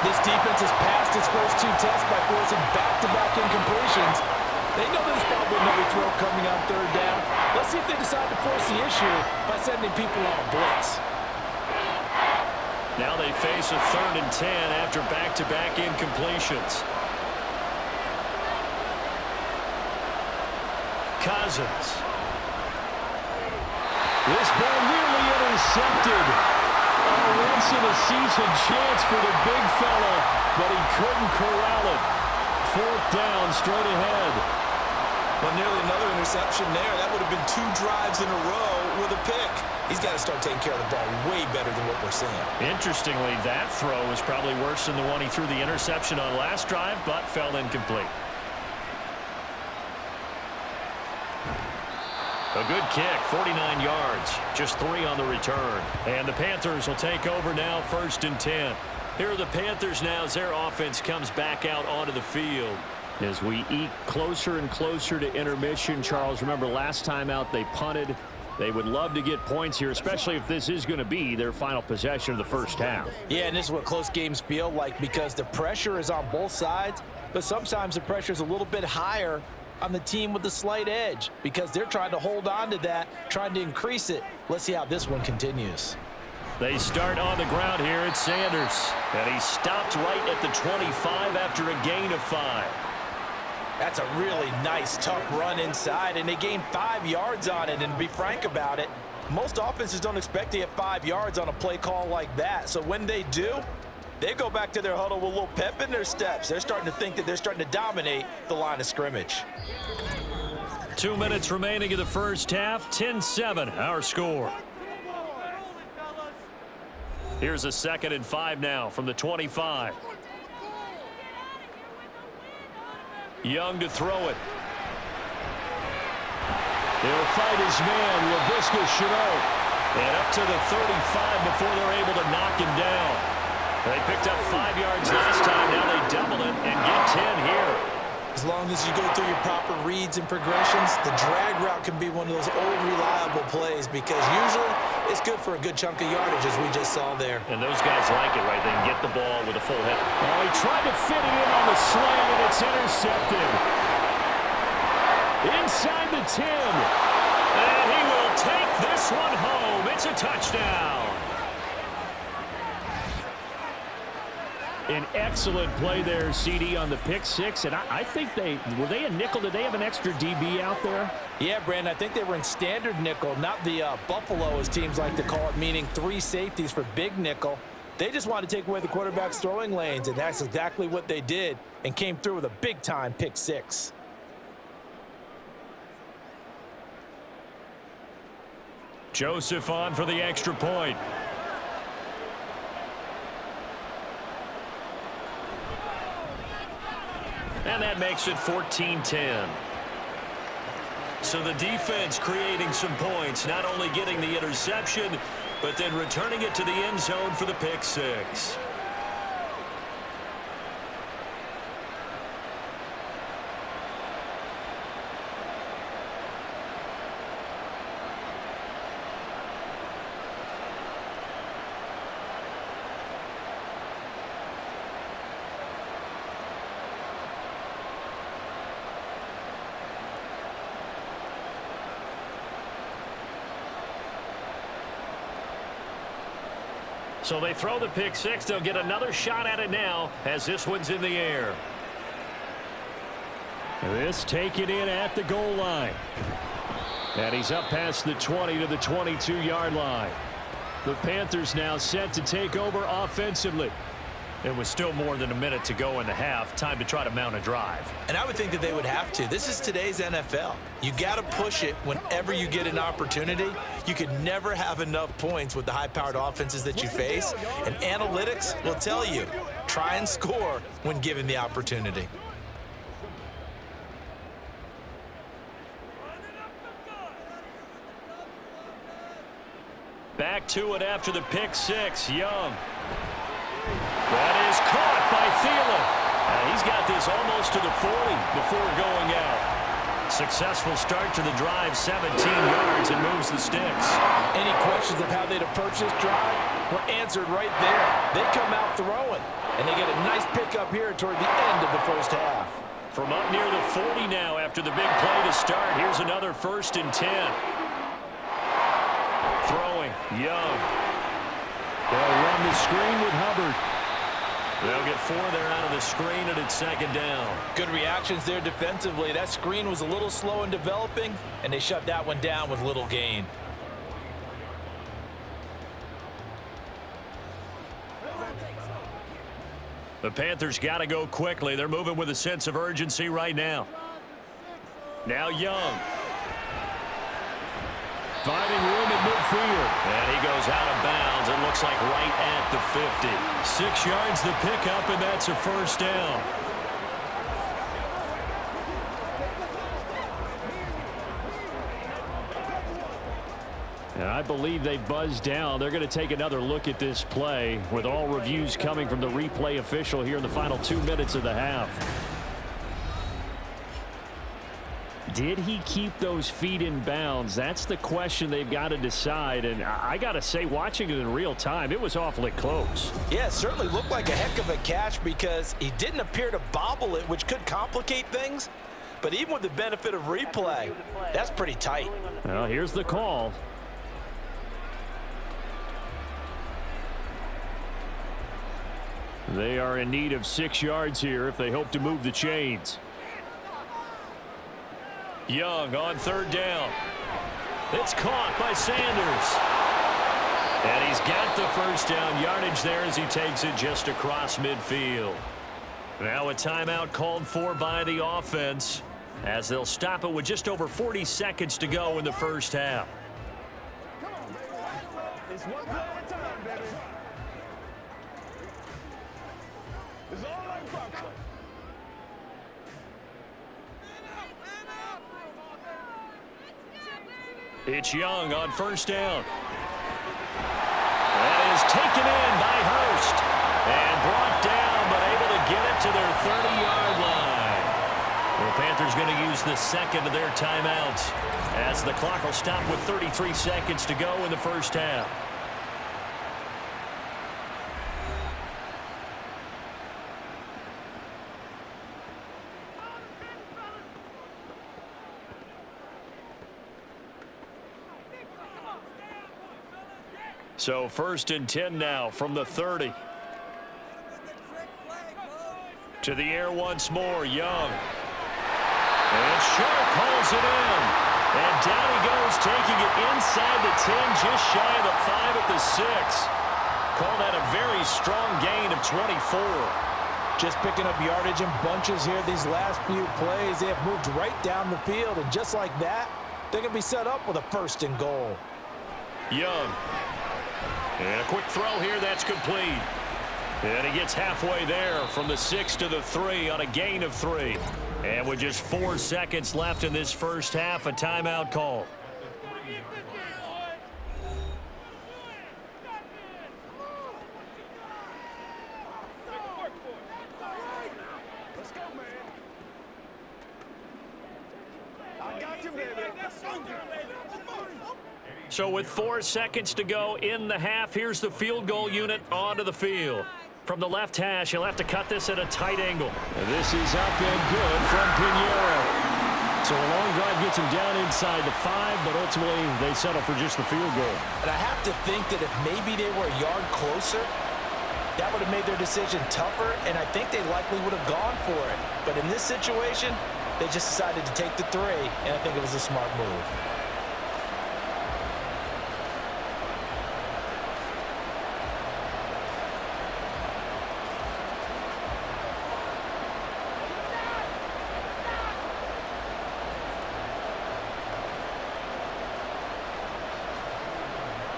This defense has passed its first 2 tests by forcing back-to-back incompletions. They know there's probably another throw coming on 3rd down. Let's see if they decide to force the issue by sending people on a blitz. Now they face a 3rd and 10 after back-to-back incompletions. Cousins. This ball nearly intercepted. A once-in-a-season chance for the big fella, but he couldn't corral it. 4th down, straight ahead. Well, nearly another interception there. That would have been 2 drives in a row with a pick. He's got to start taking care of the ball way better than what we're seeing. Interestingly, that throw was probably worse than the one he threw the interception on last drive, but fell incomplete. A good kick, 49 yards, just 3 on the return. And the Panthers will take over now, 1st and 10. Here are the Panthers now as their offense comes back out onto the field. As we eke closer and closer to intermission, Charles, remember last time out they punted. They would love to get points here, especially if this is going to be their final possession of the first half. Yeah, and this is what close games feel like because the pressure is on both sides, but sometimes the pressure is a little bit higher on the team with the slight edge because they're trying to hold on to that, trying to increase it. Let's see how this one continues. They start on the ground here. It's Sanders, and he stopped right at the 25 after a gain of 5. That's a really nice, tough run inside, and they gained 5 yards on it. And to be frank about it, most offenses don't expect to get 5 yards on a play call like that. So when they do, they go back to their huddle with a little pep in their steps. They're starting to think that they're starting to dominate the line of scrimmage. 2 minutes remaining in the first half, 10-7, our score. Here's a 2nd and 5 now from the 25. Young to throw it. He'll fight his man, Laviska Shenault. And up to the 35 before they're able to knock him down. They picked up 5 yards last time. Now they double it and get 10 here. As long as you go through your proper reads and progressions, the drag route can be one of those old reliable plays because usually it's good for a good chunk of yardage as we just saw there. And those guys like it, right? They can get the ball with a full hit. Oh, he tried to fit it in on the slant, and it's intercepted. Inside the 10. And he will take this one home. It's a touchdown. An excellent play there, CD, on the pick 6. And I think were they a nickel? Did they have an extra DB out there? Yeah, Brandon, I think they were in standard nickel, not the Buffalo, as teams like to call it, meaning 3 safeties for big nickel. They just wanted to take away the quarterback's throwing lanes, and that's exactly what they did and came through with a big-time pick 6. Joseph on for the extra point. And that makes it 14-10. So the defense creating some points, not only getting the interception, but then returning it to the end zone for the pick 6. So they throw the pick 6. They'll get another shot at it now as this one's in the air. This taken in at the goal line. And he's up past the 20 to the 22-yard line. The Panthers now set to take over offensively. It was still more than a minute to go in the half. Time to try to mount a drive. And I would think that they would have to. This is today's NFL. You got to push it whenever you get an opportunity. You can never have enough points with the high-powered offenses that you face. And analytics will tell you, try and score when given the opportunity. Back to it after the pick 6. Young. That is caught by Thielen. He's got this almost to the 40 before going out. Successful start to the drive, 17 yards, and moves the sticks. Any questions of how they'd approach this drive were answered right there. They come out throwing, and they get a nice pickup here toward the end of the first half. From up near the 40 now after the big play to start, here's another 1st and 10. Throwing, Young. They'll run the screen with Hubbard. They'll get 4 there out of the screen, and it's 2nd down. Good reactions there defensively. That screen was a little slow in developing, and they shut that one down with little gain. The Panthers got to go quickly. They're moving with a sense of urgency right now. Now Young. Finding room at midfield. And he goes out of bounds. It looks like right at the 50. 6 yards the pickup, and that's a 1st down. I believe they buzzed down. They're going to take another look at this play with all reviews coming from the replay official here in the final 2 minutes of the half. Did he keep those feet in bounds? That's the question they've got to decide. And I got to say, watching it in real time, it was awfully close. Yeah, it certainly looked like a heck of a catch because he didn't appear to bobble it, which could complicate things. But even with the benefit of replay, that's pretty tight. Well, here's the call. They are in need of 6 yards here if they hope to move the chains. Young on 3rd down. It's caught by Sanders. And he's got the 1st down yardage there as he takes it just across midfield. Now a timeout called for by the offense as they'll stop it with just over 40 seconds to go in the first half. It's one play at a time, baby. It's all like popcorn. It's Young on 1st down. That is taken in by Hurst and brought down, but able to get it to their 30-yard line. The Panthers going to use the second of their timeouts as the clock will stop with 33 seconds to go in the first half. So 1st and 10 now from the 30. To the air once more, Young. And Sharp hauls it in. And down he goes, taking it inside the 10, just shy of the 5 at the 6. Call that a very strong gain of 24. Just picking up yardage in bunches here these last few plays. They have moved right down the field, and just like that, they're going to be set up with a 1st and goal. Young. And a quick throw here, that's complete. And he gets halfway there from the 6 to the 3 on a gain of 3. And with just 4 seconds left in this first half, a timeout call. Let's go, man. I got you, baby. So with 4 seconds to go in the half, here's the field goal unit onto the field. From the left hash, he'll have to cut this at a tight angle. And this is up and good from Pinheiro. So a long drive gets him down inside the 5, but ultimately they settle for just the field goal. And I have to think that if maybe they were a yard closer, that would have made their decision tougher, and I think they likely would have gone for it. But in this situation, they just decided to take the 3, and I think it was a smart move.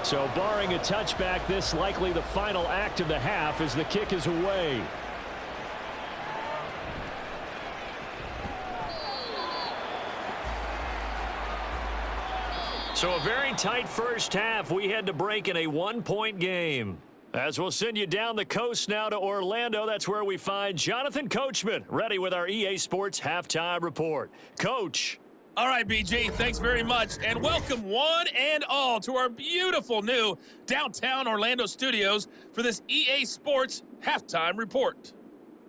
So barring a touchback, this likely the final act of the half as the kick is away. So a very tight first half. We had to break in a 1-point game. As we'll send you down the coast now to Orlando, that's where we find Jonathan Coachman, ready with our EA Sports Halftime Report. Coach. All right, BG, thanks very much, and welcome one and all to our beautiful new downtown Orlando studios for this EA Sports Halftime Report.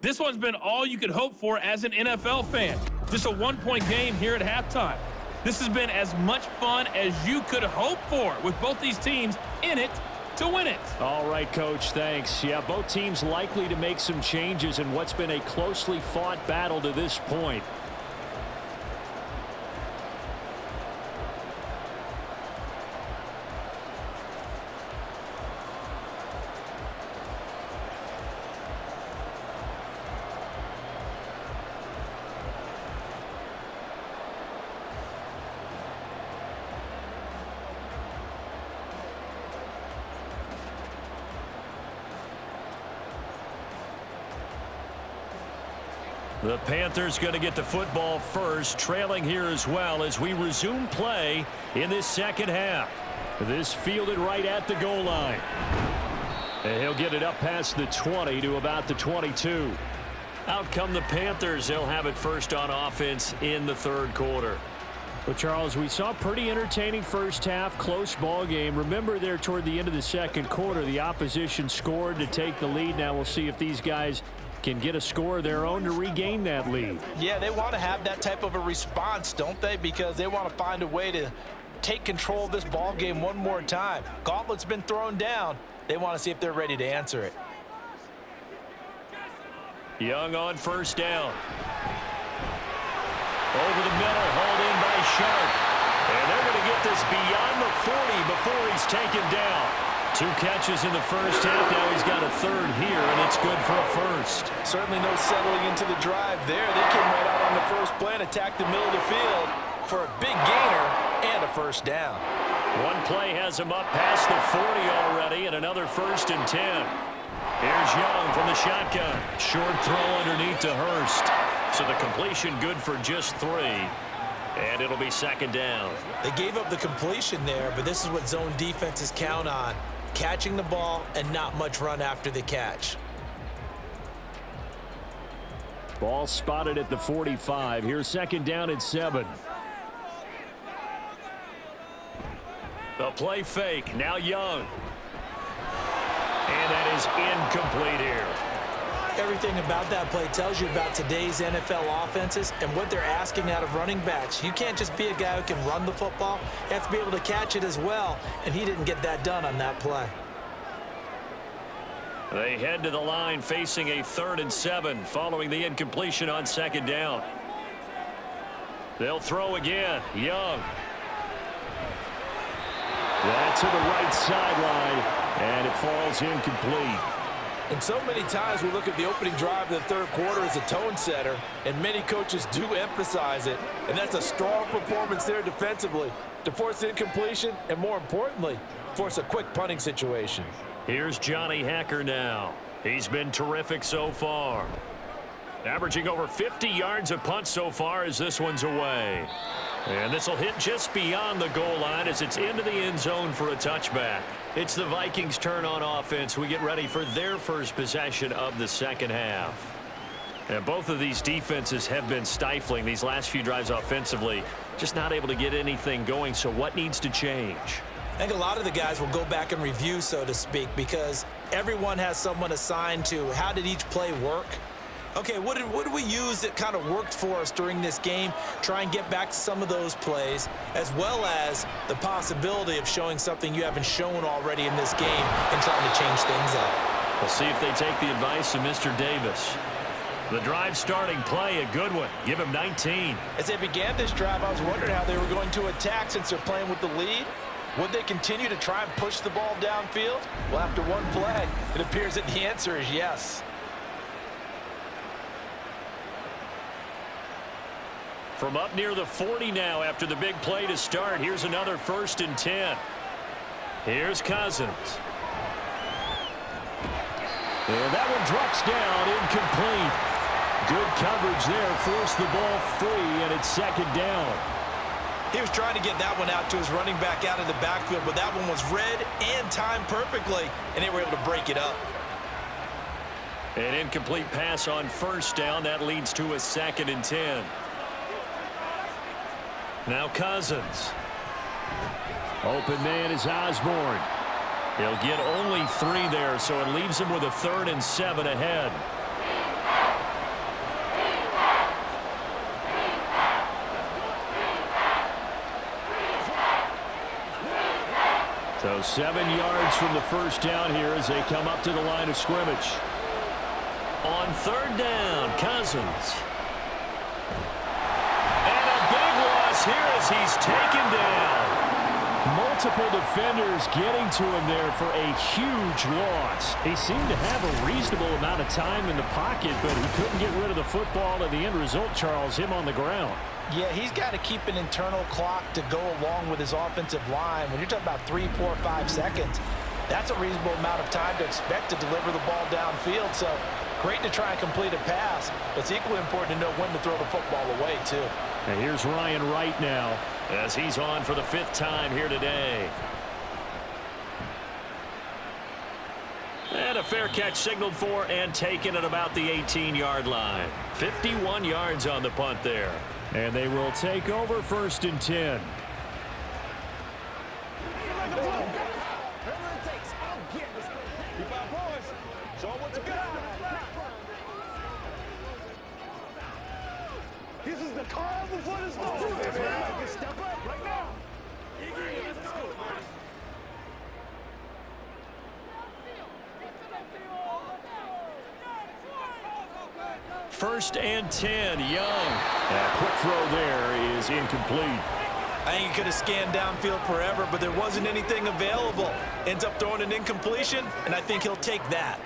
This one's been all you could hope for as an NFL fan. Just a 1-point game here at halftime. This has been as much fun as you could hope for with both these teams in it to win it. All right, Coach, thanks. Yeah, both teams likely to make some changes in what's been a closely fought battle to this point. The Panthers going to get the football first, trailing here as well as we resume play in this second half. This fielded right at the goal line. And he'll get it up past the 20 to about the 22. Out come the Panthers. They'll have it first on offense in the third quarter. Well, Charles, we saw a pretty entertaining first half, close ball game. Remember there toward the end of the second quarter, the opposition scored to take the lead. Now we'll see if these guys can get a score of their own to regain that lead. Yeah, they want to have that type of a response, don't they? Because they want to find a way to take control of this ball game one more time. Gauntlet's been thrown down. They want to see if they're ready to answer it. Young on first down. Over the middle, hauled in by Sharp. And they're going to get this beyond the 40 before he's taken down. 2 catches in the first half. Now he's got a third here, and it's good for a first. Certainly no settling into the drive there. They came right out on the first play and attacked the middle of the field for a big gainer and a first down. One play has him up past the 40 already, and another 1st and 10. Here's Young from the shotgun. Short throw underneath to Hurst. So the completion good for just 3. And it'll be 2nd down. They gave up the completion there, but this is what zone defenses count on. Catching the ball and not much run after the catch. Ball spotted at the 45. Here's 2nd down at 7. The play fake. Now Young. And that is incomplete here. Everything about that play tells you about today's NFL offenses and what they're asking out of running backs. You can't just be a guy who can run the football. You have to be able to catch it as well, and he didn't get that done on that play. They head to the line facing a 3rd and 7 following the incompletion on 2nd down. They'll throw again. Young. That's to the right sideline, and it falls incomplete. And so many times we look at the opening drive of the third quarter as a tone setter, and many coaches do emphasize it. And that's a strong performance there defensively to force incompletion and, more importantly, force a quick punting situation. Here's Johnny Hacker now. He's been terrific so far. Averaging over 50 yards a punt so far as this one's away. And this will hit just beyond the goal line as it's into the end zone for a touchback. It's the Vikings' turn on offense. We get ready for their first possession of the second half. And both of these defenses have been stifling these last few drives offensively. Just not able to get anything going. So what needs to change? I think a lot of the guys will go back and review, so to speak, because everyone has someone assigned to how did each play work. Okay, what did we use that kind of worked for us during this game? Try and get back to some of those plays, as well as the possibility of showing something you haven't shown already in this game and trying to change things up. We'll see if they take the advice of Mr. Davis. The drive starting play, a good one. Give him 19. As they began this drive, I was wondering how they were going to attack since they're playing with the lead. Would they continue to try and push the ball downfield? Well, after one play, it appears that the answer is yes. From up near the 40 now after the big play to start. Here's another 1st and 10. Here's Cousins. And that one drops down, incomplete. Good coverage there, forced the ball free, and it's 2nd down. He was trying to get that one out to his running back out of the backfield, but that one was read and timed perfectly, and they were able to break it up. An incomplete pass on 1st down. That leads to a 2nd and 10. Now Cousins. Open man is Osborne. He'll get only 3 there, so it leaves him with a 3rd and 7 ahead. So 7 yards from the first down here as they come up to the line of scrimmage. On 3rd down, Cousins. And a big loss here as he's taken down. Multiple defenders getting to him there for a huge loss. He seemed to have a reasonable amount of time in the pocket, but he couldn't get rid of the football, and the end result, Charles, him on the ground. Yeah, he's got to keep an internal clock to go along with his offensive line. When you're talking about 3, 4, 5 seconds, that's a reasonable amount of time to expect to deliver the ball downfield. So great to try and complete a pass, but it's equally important to know when to throw the football away, too. And here's Ryan Wright now as he's on for the 5th time here today. And a fair catch signaled for and taken at about the 18-yard line. 51 yards on the punt there. And they will take over 1st and 10. Show 'em what you got. This is the calm before the storm, baby. Step up right now. Let's go. 1st and 10, Young. That quick throw there is incomplete. I think he could have scanned downfield forever, but there wasn't anything available. Ends up throwing an incompletion, and I think he'll take that.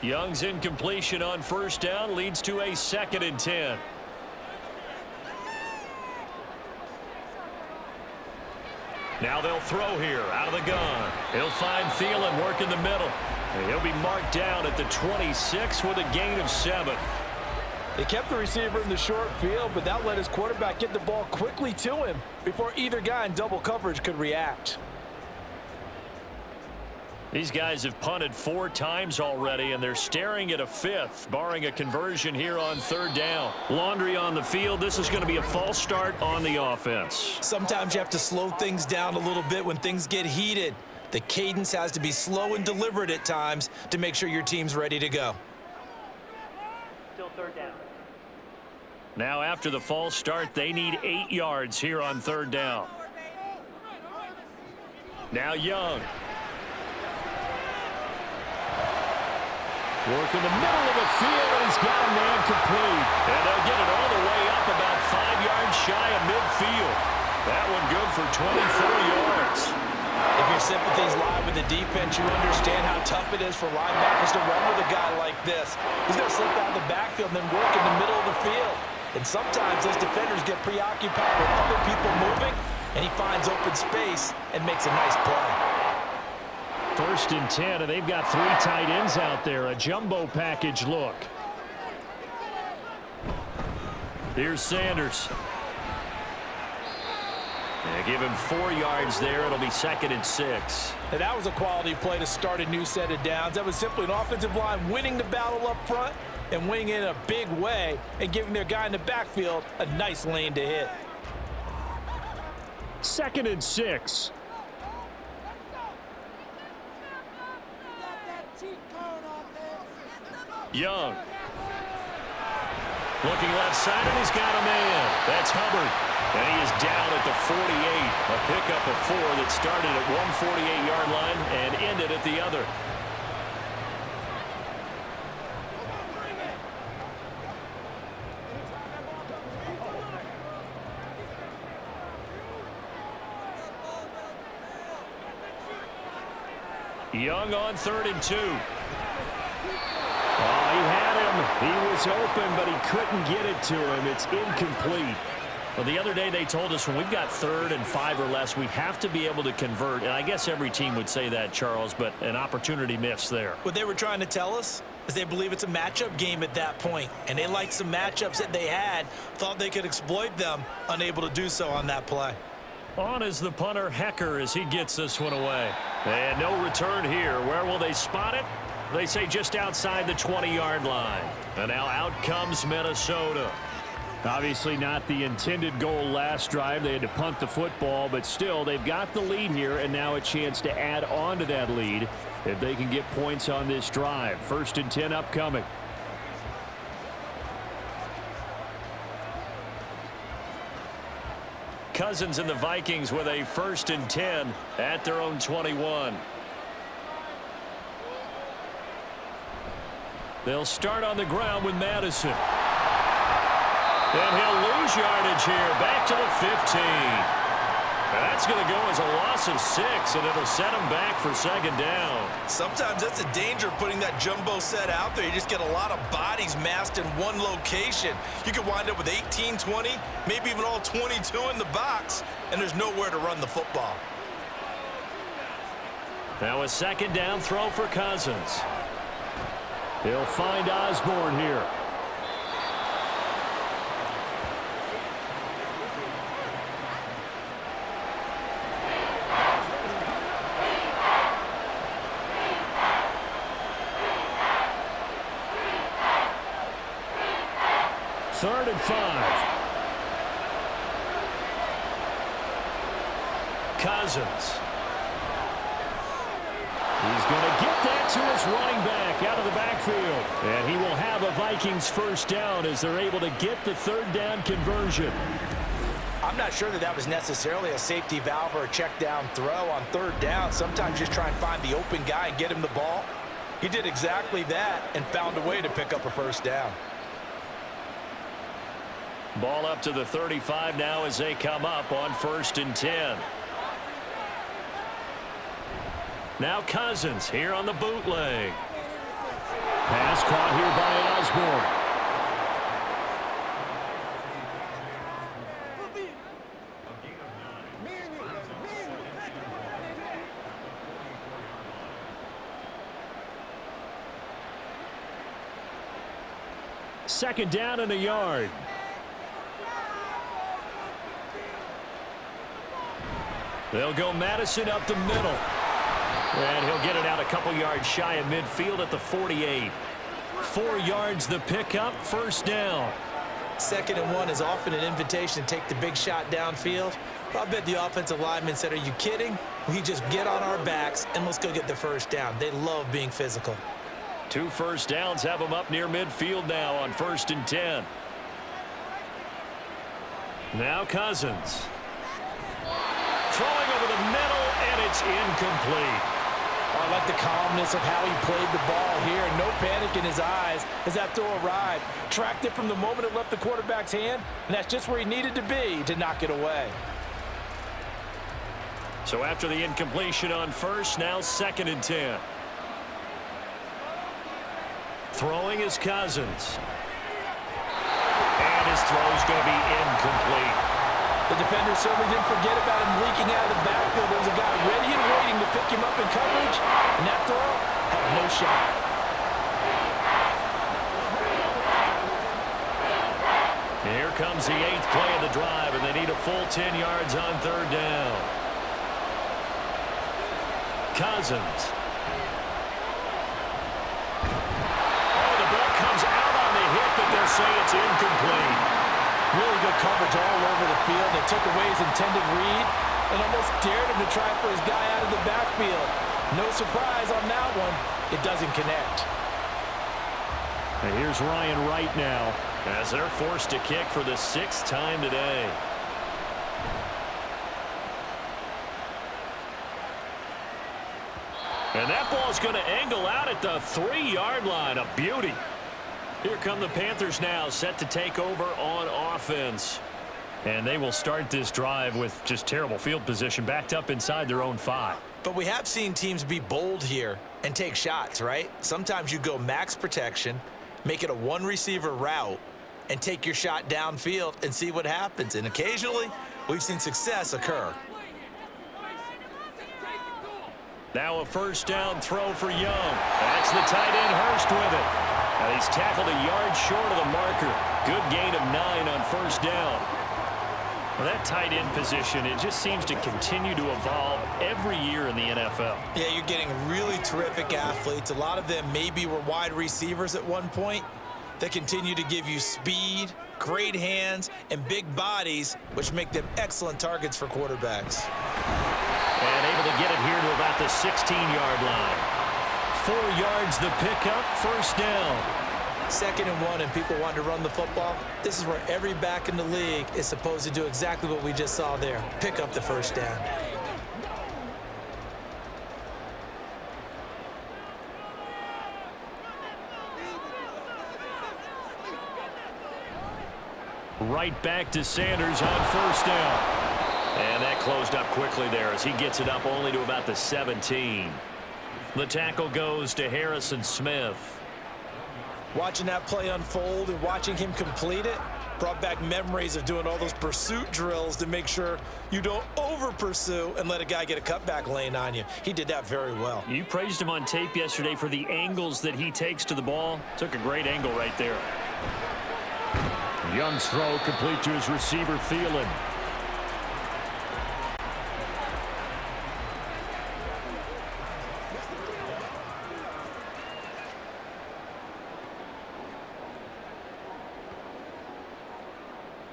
Young's incompletion on 1st down leads to a 2nd and 10. Now they'll throw here out of the gun. He'll find Thielen working the middle. And he'll be marked down at the 26 with a gain of 7. They kept the receiver in the short field, but that let his quarterback get the ball quickly to him before either guy in double coverage could react. These guys have punted 4 times already, and they're staring at a 5th, barring a conversion here on 3rd down. Laundry on the field. This is going to be a false start on the offense. Sometimes you have to slow things down a little bit when things get heated. The cadence has to be slow and deliberate at times to make sure your team's ready to go. Still 3rd down. Now after the false start, they need 8 yards here on 3rd down. Now Young. Work in the middle of the field, and he's got a man complete. And they'll get it all the way up about 5 yards shy of midfield. That one good for 24 yards. If your sympathies lie with the defense, you understand how tough it is for linebackers to run with a guy like this. He's going to slip out of the backfield and then work in the middle of the field. And sometimes those defenders get preoccupied with other people moving, and he finds open space and makes a nice play. 1st and 10, and they've got 3 tight ends out there. A jumbo package look. Here's Sanders. They give him 4 yards there. It'll be 2nd and 6. Now that was a quality play to start a new set of downs. That was simply an offensive line winning the battle up front and winning it in a big way and giving their guy in the backfield a nice lane to hit. 2nd and 6. Young. Looking left side, and he's got a man. That's Hubbard. And he is down at the 48. A pickup of 4 that started at one 48-yard line and ended at the other. Young on 3rd and 2. Oh, he had him. He was open, but he couldn't get it to him. It's incomplete. Well, the other day they told us when we've got 3rd and 5 or less, we have to be able to convert. And I guess every team would say that, Charles, but an opportunity missed there. What they were trying to tell us is they believe it's a matchup game at that point, and they liked some matchups that they had, thought they could exploit them, unable to do so on that play. On is the punter, Hecker, as he gets this one away. And no return here. Where will they spot it? They say just outside the 20-yard line. And now out comes Minnesota. Obviously not the intended goal last drive. They had to punt the football, but still they've got the lead here, and now a chance to add on to that lead if they can get points on this drive. 1st and 10 upcoming. Cousins and the Vikings with a 1st and 10 at their own 21. They'll start on the ground with Madison. And he'll lose yardage here, back to the 15. And that's going to go as a loss of 6, and it'll set him back for 2nd down. Sometimes that's a danger putting that jumbo set out there. You just get a lot of bodies massed in one location. You could wind up with 18, 20, maybe even all 22 in the box, and there's nowhere to run the football. Now a 2nd down throw for Cousins. He'll find Osborne here. 3rd and 5. Cousins. He's going to get that to his running back out of the backfield. And he will have a Vikings first down as they're able to get the 3rd down conversion. I'm not sure that was necessarily a safety valve or a check down throw on 3rd down. Sometimes just try and find the open guy and get him the ball. He did exactly that and found a way to pick up a first down. Ball up to the 35 now as they come up on 1st and 10. Now Cousins here on the bootleg. Pass caught here by Osborne. Second down and a yard. They'll go Madison up the middle. And he'll get it out a couple yards shy of midfield at the 48. 4 yards the pickup, first down. 2nd and 1 is often an invitation to take the big shot downfield. I bet the offensive lineman said, are you kidding? We just get on our backs and let's go get the first down. They love being physical. 2 first downs have them up near midfield now on 1st and 10. Now Cousins. Throwing over the middle, and it's incomplete. I like the calmness of how he played the ball here. No panic in his eyes as that throw arrived. Tracked it from the moment it left the quarterback's hand, and that's just where he needed to be to knock it away. So after the incompletion on 1st, now 2nd and 10. Throwing is Cousins. And his throw's going to be incomplete. The defender certainly didn't forget about him leaking out of the backfield. There was a guy ready and waiting to pick him up in coverage, and that throw had no shot. Here comes the 8th play of the drive, and they need a full 10 yards on 3rd down. Cousins. Oh, the ball comes out on the hit, but they'll say it's incomplete. Really good coverage all over the field. They took away his intended read and almost dared him to try for his guy out of the backfield. No surprise on that one. It doesn't connect. And here's Ryan Wright now, as they're forced to kick for the 6th time today. And that ball's going to angle out at the 3-yard line. A beauty. Here come the Panthers now, set to take over on offense. And they will start this drive with just terrible field position, backed up inside their own 5. But we have seen teams be bold here and take shots, right? Sometimes you go max protection, make it a 1-receiver route, and take your shot downfield and see what happens. And occasionally, we've seen success occur. Now a first down throw for Young. That's the tight end Hurst with it. And he's tackled a yard short of the marker. Good gain of 9 on first down. Well, that tight end position, it just seems to continue to evolve every year in the NFL. Yeah, you're getting really terrific athletes. A lot of them maybe were wide receivers at one point. They continue to give you speed, great hands, and big bodies, which make them excellent targets for quarterbacks. And able to get it here to about the 16-yard line. 4 yards the pickup, first down. 2nd and 1, and people want to run the football. This is where every back in the league is supposed to do exactly what we just saw there. Pick up the first down. Right back to Sanders on first down. And that closed up quickly there as he gets it up only to about the 17. The tackle goes to Harrison Smith. Watching that play unfold and watching him complete it brought back memories of doing all those pursuit drills to make sure you don't over-pursue and let a guy get a cutback lane on you. He did that very well. You praised him on tape yesterday for the angles that he takes to the ball. Took a great angle right there. Young's throw complete to his receiver, Thielen.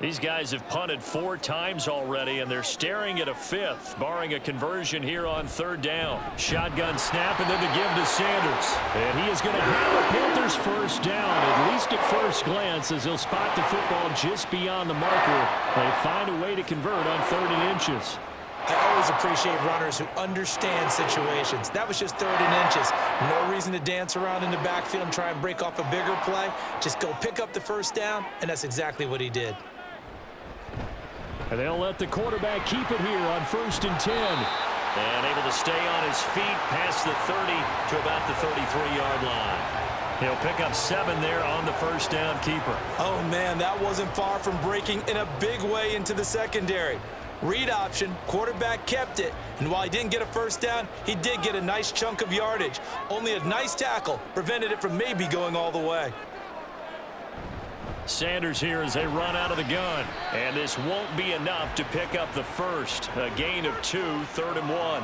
These guys have punted 4 times already, and they're staring at a 5th, barring a conversion here on 3rd down. Shotgun snap, and then the give to Sanders. And he is going to have a Panthers first down, at least at first glance, as he'll spot the football just beyond the marker. They find a way to convert on 3rd and inches. I always appreciate runners who understand situations. That was just 3rd and inches. No reason to dance around in the backfield and try and break off a bigger play. Just go pick up the first down, and that's exactly what he did. And they'll let the quarterback keep it here on 1st and 10. And able to stay on his feet past the 30 to about the 33-yard line. He'll pick up 7 there on the first down keeper. Oh, man, that wasn't far from breaking in a big way into the secondary. Read option, quarterback kept it, and while he didn't get a first down, he did get a nice chunk of yardage. Only a nice tackle prevented it from maybe going all the way. Sanders here as they run out of the gun. And this won't be enough to pick up the first. A gain of 2, 3rd and 1.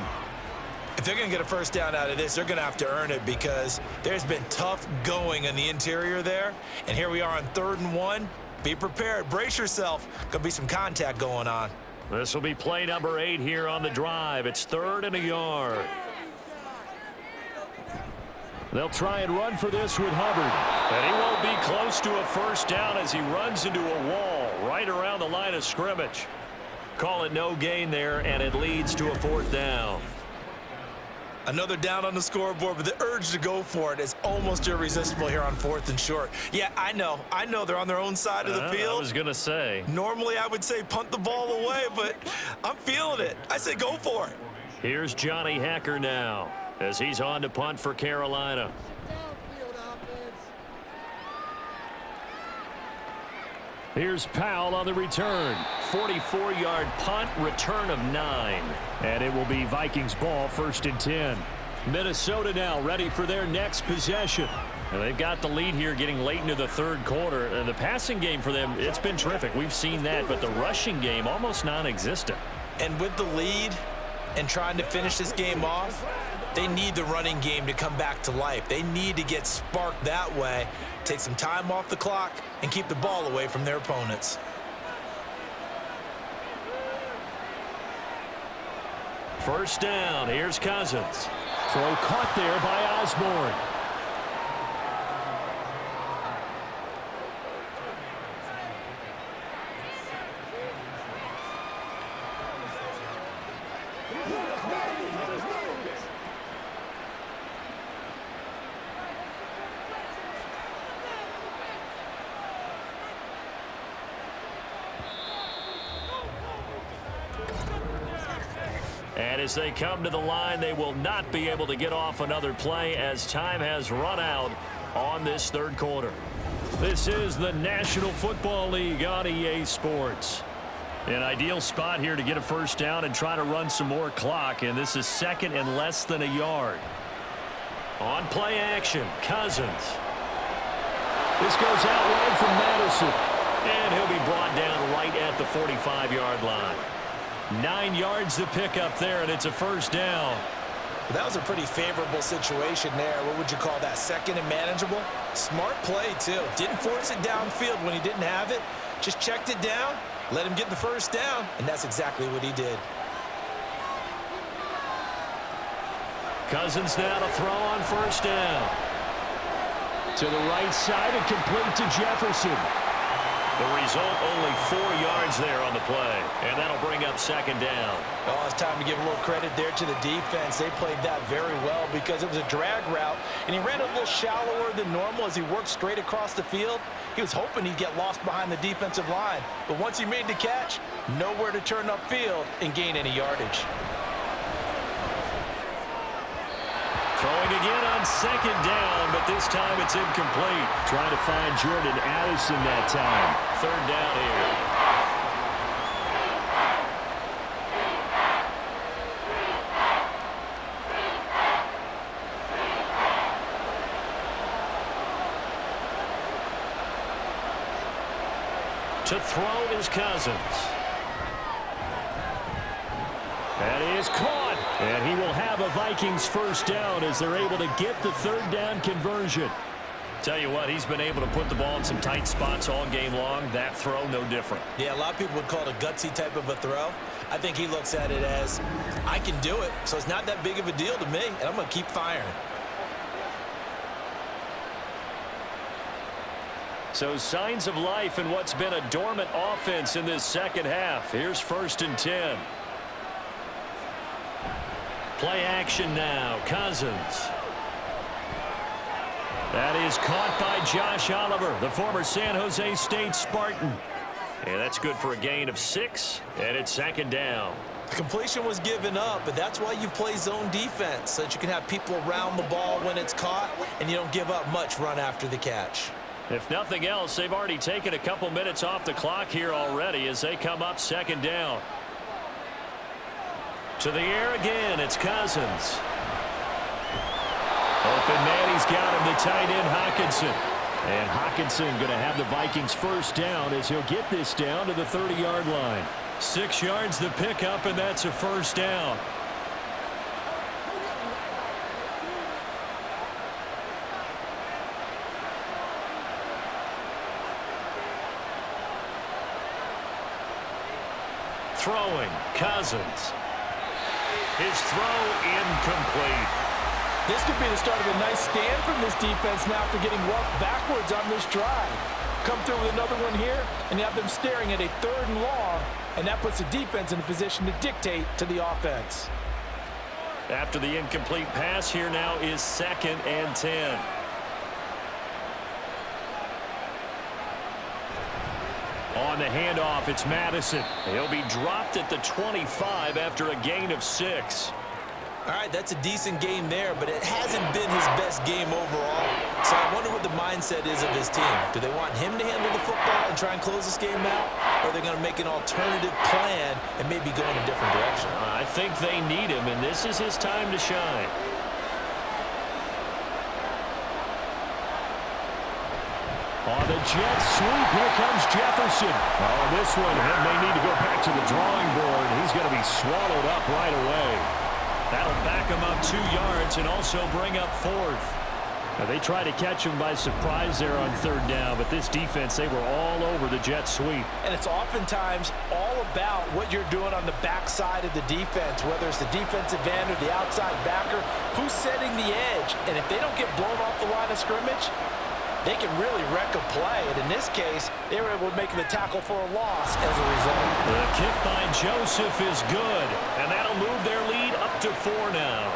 If they're going to get a first down out of this, they're going to have to earn it because there's been tough going in the interior there. And here we are on 3rd and 1. Be prepared. Brace yourself. Going to be some contact going on. This will be play number 8 here on the drive. It's 3rd and a yard. They'll try and run for this with Hubbard. And he won't be close to a first down as he runs into a wall right around the line of scrimmage. Call it no gain there, and it leads to a 4th down. Another down on the scoreboard, but the urge to go for it is almost irresistible here on 4th and short. Yeah, I know they're on their own side of the field. I was going to say. Normally I would say punt the ball away, but I'm feeling it. I say go for it. Here's Johnny Hacker now as he's on to punt for Carolina. Here's Powell on the return. 44-yard punt, return of 9. And it will be Vikings ball, 1st and 10. Minnesota now ready for their next possession. And they've got the lead here getting late into the 3rd quarter. And the passing game for them, it's been terrific. We've seen that, but the rushing game almost non-existent. And with the lead and trying to finish this game off, they need the running game to come back to life. They need to get sparked that way, take some time off the clock, and keep the ball away from their opponents. First down, here's Cousins. Throw caught there by Osborne. And as they come to the line, they will not be able to get off another play as time has run out on this 3rd quarter. This is the National Football League on EA Sports. An ideal spot here to get a first down and try to run some more clock, and this is 2nd and less than a yard. On play action, Cousins. This goes out wide from Madison. And he'll be brought down right at the 45-yard line. 9 yards to pick up there, and it's a first down. That was a pretty favorable situation there. What would you call that? 2nd and manageable? Smart play, too. Didn't force it downfield when he didn't have it. Just checked it down, let him get the first down, and that's exactly what he did. Cousins now to throw on first down. To the right side and complete to Jefferson. The result, only 4 yards there on the play, and that'll bring up 2nd down. Well, it's time to give a little credit there to the defense. They played that very well because it was a drag route, and he ran a little shallower than normal as he worked straight across the field. He was hoping he'd get lost behind the defensive line, but once he made the catch, nowhere to turn upfield and gain any yardage. Throwing again on 2nd down, but this time it's incomplete. Trying to find Jordan Addison that time. 3rd down here. To throw is Cousins. That is caught. And he will have a Vikings first down as they're able to get the 3rd down conversion. Tell you what, he's been able to put the ball in some tight spots all game long. That throw, no different. Yeah, a lot of people would call it a gutsy type of a throw. I think he looks at it as, I can do it, so it's not that big of a deal to me, and I'm going to keep firing. So signs of life in what's been a dormant offense in this second half. Here's 1st and 10. Play action now. Cousins. That is caught by Josh Oliver, the former San Jose State Spartan. And that's good for a gain of 6, and it's 2nd down. The completion was given up, but that's why you play zone defense, so that you can have people around the ball when it's caught, and you don't give up much run after the catch. If nothing else, they've already taken a couple minutes off the clock here already as they come up 2nd down. To the air again, it's Cousins. Open man, he's got him, the tight end, Hockenson. And Hockenson going to have the Vikings 1st down as he'll get this down to the 30-yard line. 6 yards the pickup, and that's a 1st down. Throwing, Cousins. His throw incomplete. This could be the start of a nice stand from this defense now after getting walked backwards on this drive. Come through with another one here, and you have them staring at a 3rd and long, and that puts the defense in a position to dictate to the offense. After the incomplete pass, here now is 2nd and 10. On the handoff, it's Madison. He'll be dropped at the 25 after a gain of 6. All right, that's a decent game there, but it hasn't been his best game overall. So I wonder what the mindset is of his team. Do they want him to handle the football and try and close this game out? Or are they going to make an alternative plan and maybe go in a different direction? I think they need him, and this is his time to shine. On the jet sweep, here comes Jefferson. Oh, this one, he may need to go back to the drawing board. He's going to be swallowed up right away. That'll back him up 2 yards and also bring up 4th. Now, they tried to catch him by surprise there on 3rd down, but this defense, they were all over the jet sweep. And it's oftentimes all about what you're doing on the backside of the defense, whether it's the defensive end or the outside backer, who's setting the edge. And if they don't get blown off the line of scrimmage, they can really wreck a play. And in this case, they were able to make the tackle for a loss as a result. The kick by Joseph is good, and that'll move their lead up to 4 now.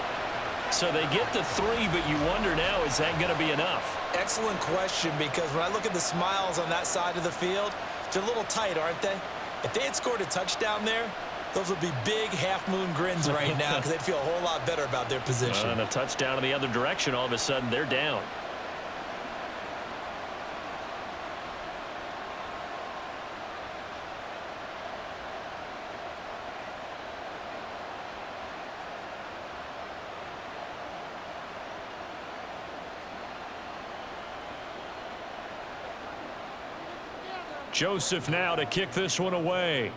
So they get to 3, but you wonder now, is that going to be enough? Excellent question, because when I look at the smiles on that side of the field, they're a little tight, aren't they? If they had scored a touchdown there, those would be big half-moon grins right now because they'd feel a whole lot better about their position. And a touchdown in the other direction, all of a sudden they're down. Joseph now to kick this one away.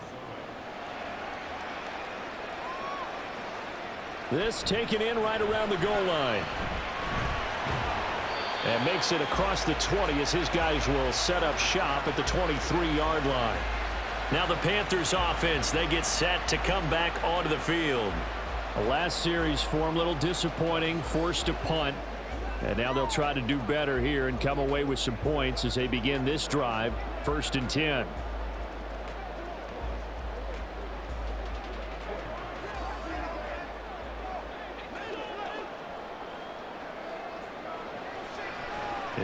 This taken in right around the goal line. And makes it across the 20 as his guys will set up shop at the 23-yard line. Now the Panthers offense, they get set to come back onto the field. The last series for him, a little disappointing, forced to punt. And now they'll try to do better here and come away with some points as they begin this drive, 1st and 10.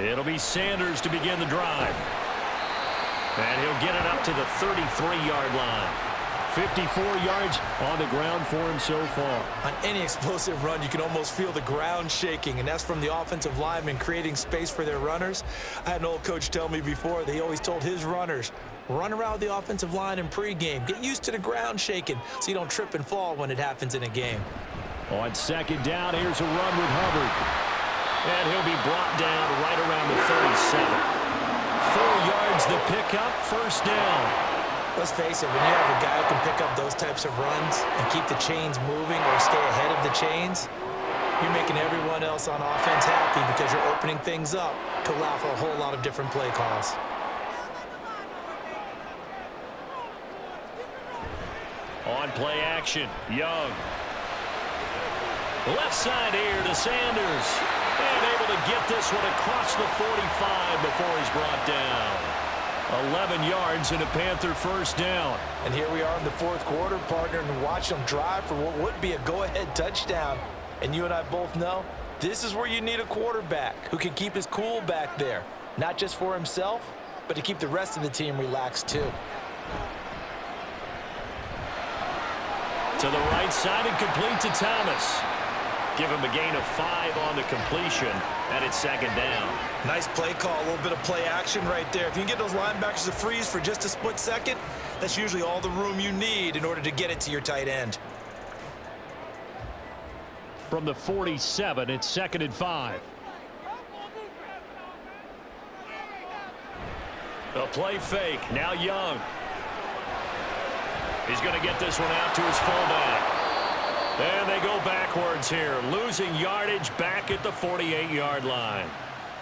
It'll be Sanders to begin the drive. And he'll get it up to the 33-yard line. 54 yards on the ground for him so far. On any explosive run, you can almost feel the ground shaking, and that's from the offensive linemen creating space for their runners. I had an old coach tell me before, they always told his runners, run around the offensive line in pregame. Get used to the ground shaking so you don't trip and fall when it happens in a game. On 2nd down, here's a run with Hubbard. And he'll be brought down right around the 37. 4 yards the pickup, 1st down. Let's face it, when you have a guy who can pick up those types of runs and keep the chains moving or stay ahead of the chains, You're making everyone else on offense happy because you're opening things up to allow for a whole lot of different play calls. On play action, Young. Left side here to Sanders. And able to get this one across the 45 before he's brought down. 11 yards and a Panther first down. And here we are in the fourth quarter, partner, and watch them drive for what would be a go-ahead touchdown. And you and I both know this is where you need a quarterback who can keep his cool back there, not just for himself, but to keep the rest of the team relaxed too. To the right side and complete to Thomas. Give him a gain of 5 on the completion, and it's second down. Nice play call, a little bit of play action right there. If you can get those linebackers to freeze for just a split second, that's usually all the room you need in order to get it to your tight end. From the 47, it's 2nd and 5. A play fake, now Young. He's going to get this one out to his fullback. And they go backwards here, losing yardage back at the 48-yard line.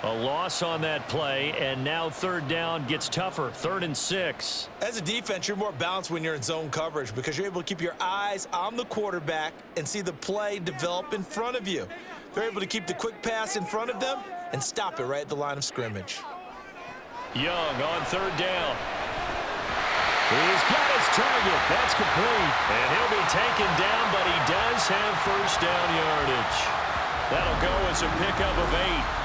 A loss on that play, and now third down gets tougher, 3rd and 6. As a defense, you're more balanced when you're in zone coverage because you're able to keep your eyes on the quarterback and see the play develop in front of you. They're able to keep the quick pass in front of them and stop it right at the line of scrimmage. Young on third down. He's got his target. That's complete. And he'll be taken down, but he does have first down yardage. That'll go as a pickup of 8.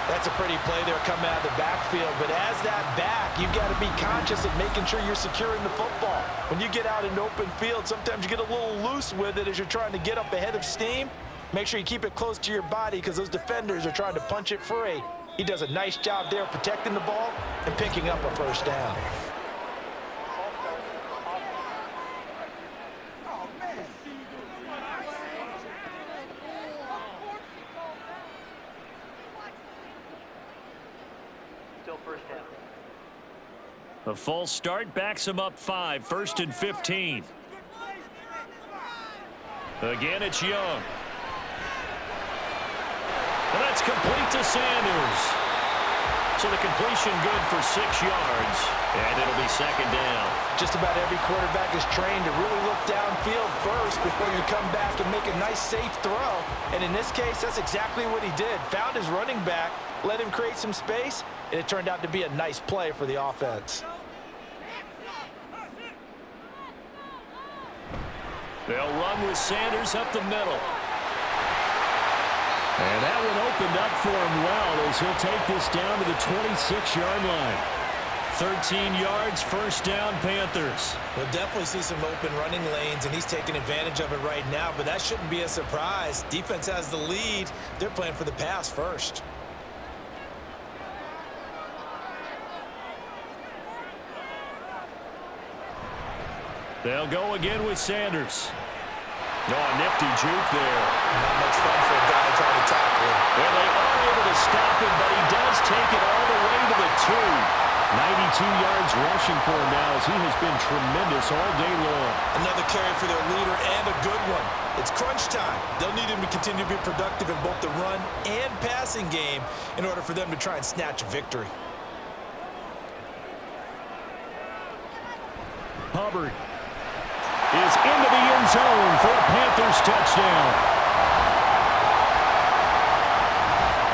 That's a pretty play there coming out of the backfield. But as that back, you've got to be conscious of making sure you're securing the football. When you get out in open field, sometimes you get a little loose with it as you're trying to get up ahead of steam. Make sure you keep it close to your body because those defenders are trying to punch it free. He does a nice job there protecting the ball and picking up a first down. A false start backs him up 5, 1st and 15. Again, it's Young. And that's complete to Sanders. So the completion good for 6 yards, and it'll be second down. Just about every quarterback is trained to really look downfield first before you come back and make a nice, safe throw. And in this case, that's exactly what he did. Found his running back, let him create some space, and it turned out to be a nice play for the offense. They'll run with Sanders up the middle. And that one opened up for him well as he'll take this down to the 26-yard line. 13 yards, first down, Panthers. We'll definitely see some open running lanes, and he's taking advantage of it right now, but that shouldn't be a surprise. Defense has the lead. They're playing for the pass first. They'll go again with Sanders. Oh, a nifty juke there. Not much fun for a guy trying to tackle him. Well, they are able to stop him, but he does take it all the way to the 2. 92 yards rushing for him now as he has been tremendous all day long. Another carry for their leader and a good one. It's crunch time. They'll need him to continue to be productive in both the run and passing game in order for them to try and snatch a victory. Hubbard is into the end zone for a Panthers touchdown.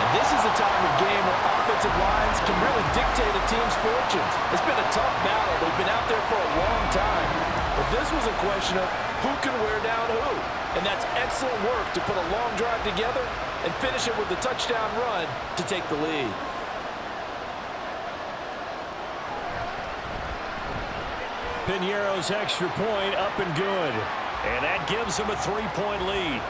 And this is the time of game where offensive lines can really dictate a team's fortunes. It's been a tough battle. They've been out there for a long time. But this was a question of who can wear down who. And that's excellent work to put a long drive together and finish it with the touchdown run to take the lead. Piñeiro's extra point up and good. And that gives them a 3-point lead.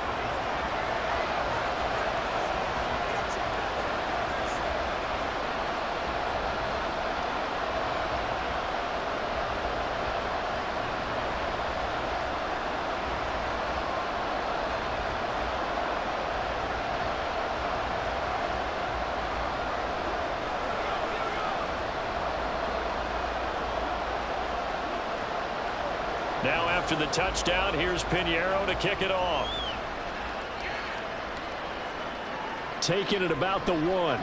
Now after the touchdown, here's Piñeiro to kick it off. taken at about the 1.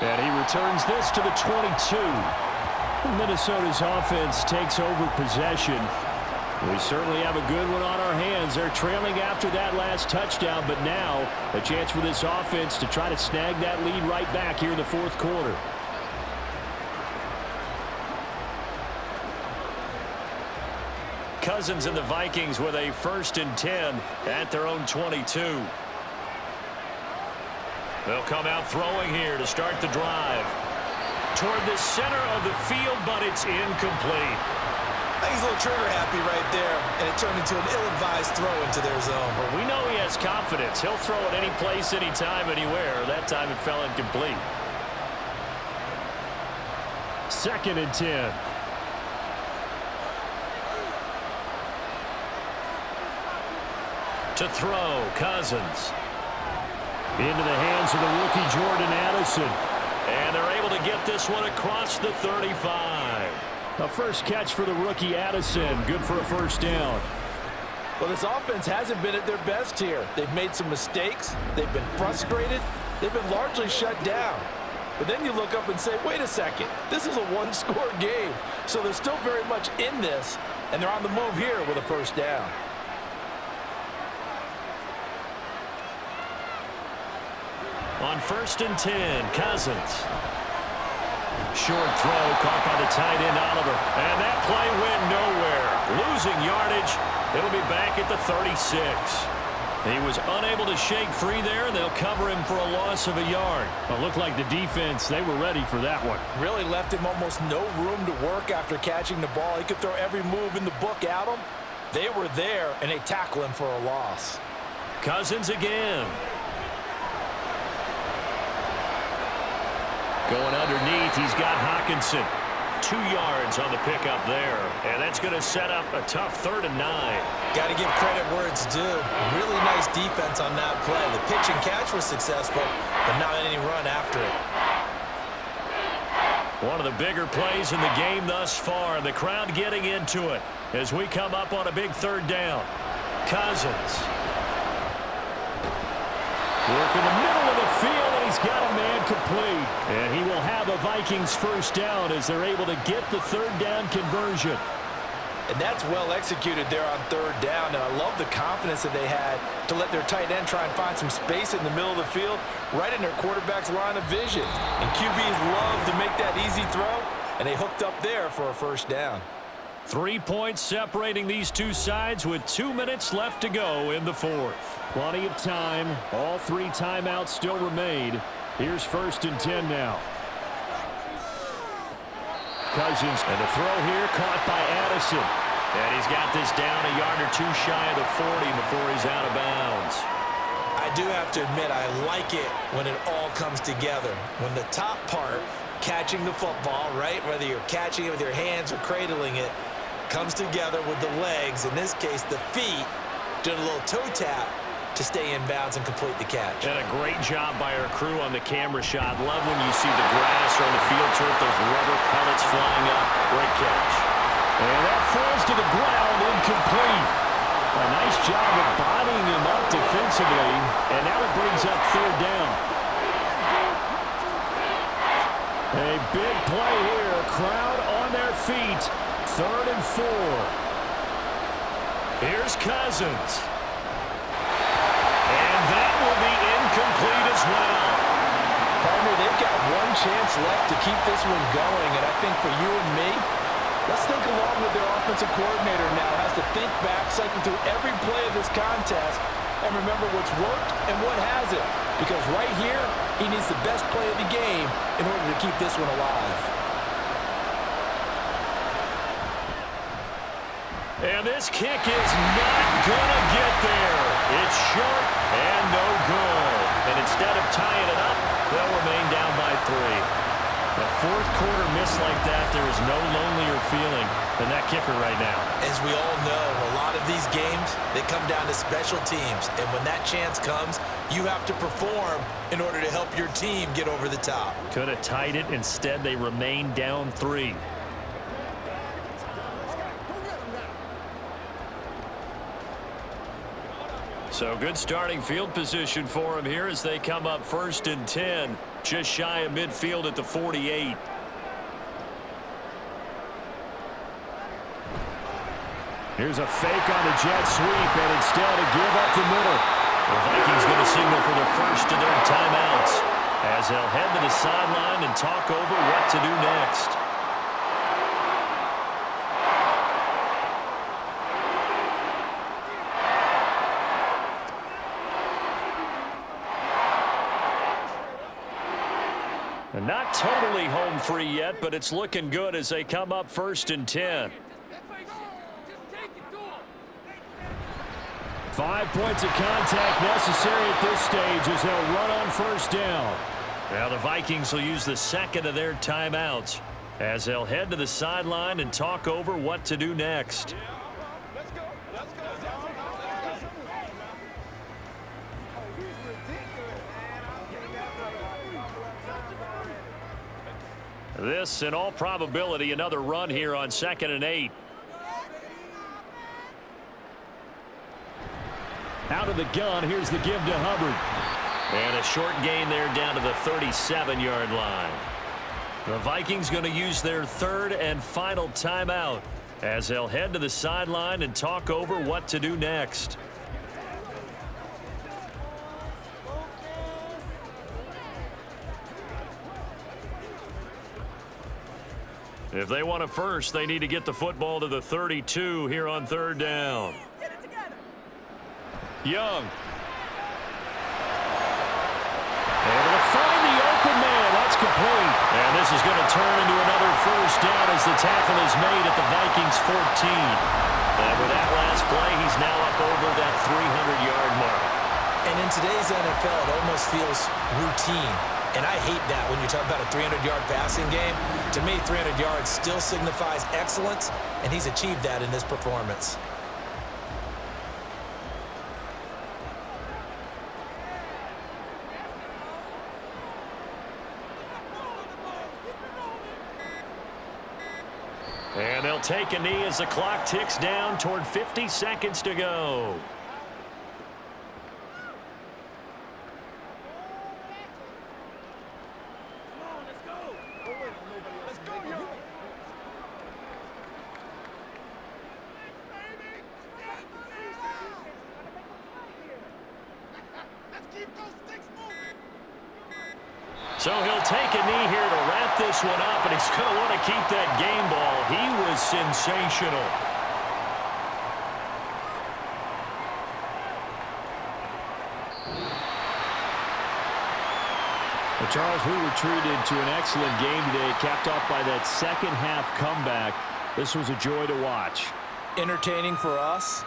And he returns this to the 22. Minnesota's offense takes over possession. We certainly have a good one on our hands. They're trailing after that last touchdown, but now a chance for this offense to try to snag that lead right back here in the fourth quarter. Cousins and the Vikings with a 1st and 10 at their own 22. They'll come out throwing here to start the drive. Toward the center of the field, but it's incomplete. He's a little trigger happy right there, and it turned into an ill-advised throw into their zone. Well, we know he has confidence. He'll throw it any place, anytime, anywhere. That time it fell incomplete. 2nd and 10. To throw, Cousins. Into the hands of the rookie Jordan Addison. And they're able to get this one across the 35. A first catch for the rookie Addison. Good for a 1st down. Well, this offense hasn't been at their best here. They've made some mistakes. They've been frustrated. They've been largely shut down. But then you look up and say, wait a second, this is a 1-score game. So they're still very much in this, and they're on the move here with a 1st down. On 1st and 10, Cousins. Short throw caught by the tight end, Oliver. And that play went nowhere. Losing yardage. It'll be back at the 36. He was unable to shake free there, and they'll cover him for a loss of a yard. It looked like the defense, they were ready for that one. Really left him almost no room to work after catching the ball. He could throw every move in the book at him. They were there, and they tackle him for a loss. Cousins again. Going underneath, he's got Hawkinson. 2 yards on the pickup there. And that's going to set up a tough 3rd and 9. Got to give credit where it's due. Really nice defense on that play. The pitch and catch was successful, but not any run after it. One of the bigger plays in the game thus far. The crowd getting into it as we come up on a big 3rd down. Cousins. Work in the middle of the field, and he's got a man complete. And he will have a Vikings 1st down as they're able to get the 3rd down conversion. And that's well executed there on 3rd down. And I love the confidence that they had to let their tight end try and find some space in the middle of the field, right in their quarterback's line of vision. And QBs love to make that easy throw, and they hooked up there for a 1st down. 3 points separating these two sides with 2 minutes left to go in the 4th. Plenty of time. All 3 timeouts still remain. Here's 1st and 10 now. Cousins, and the throw here caught by Addison. And he's got this down a yard or 2 shy of the 40 before he's out of bounds. I do have to admit, I like it when it all comes together. When the top part, catching the football, right, whether you're catching it with your hands or cradling it, comes together with the legs, in this case the feet, doing a little toe tap to stay in bounds and complete the catch. And a great job by our crew on the camera shot. Love when you see the grass or the field turf, those rubber pellets flying up. Great catch. And that falls to the ground, incomplete. A nice job of bodying him up defensively, and now it brings up 3rd down. A big play here, crowd on their feet. 3rd and 4. Here's Cousins. And that will be incomplete as well. Partner, they've got one chance left to keep this one going, and I think for you and me, let's think along with their offensive coordinator now. Has to think back, cycle through every play of this contest, and remember what's worked and what hasn't. Because right here, he needs the best play of the game in order to keep this one alive. And this kick is not going to get there. It's short and no good. And instead of tying it up, they'll remain down by 3. A 4th quarter miss like that, there is no lonelier feeling than that kicker right now. As we all know, a lot of these games, they come down to special teams. And when that chance comes, you have to perform in order to help your team get over the top. Could have tied it. Instead, they remain down 3. So good starting field position for him here as they come up 1st and 10, just shy of midfield at the 48. Here's a fake on the jet sweep, and instead a give up the middle. The Vikings going to signal for the first of their timeouts as they'll head to the sideline and talk over what to do next. And not totally home free yet, but it's looking good as they come up 1st and 10. 5 points of contact necessary at this stage as they'll run on 1st down. Now the Vikings will use the second of their timeouts as they'll head to the sideline and talk over what to do next. This, in all probability, another run here on 2nd and 8. Out of the gun, here's the give to Hubbard. And a short gain there down to the 37-yard line. The Vikings going to use their 3rd and final timeout as they'll head to the sideline and talk over what to do next. If they want a first, they need to get the football to the 32 here on 3rd down. Young. Able to find the open man. That's complete. And this is going to turn into another 1st down as the tackle is made at the Vikings 14. And with that last play, he's now up over that 300-yard mark. And in today's NFL, it almost feels routine. And I hate that when you talk about a 300-yard passing game. To me, 300 yards still signifies excellence, and he's achieved that in this performance. And they'll take a knee as the clock ticks down toward 50 seconds to go. So he'll take a knee here to wrap this one up, and he's going to want to keep that game ball. He was sensational. Well, Charles, we were treated to an excellent game today, capped off by that second-half comeback. This was a joy to watch. Entertaining for us.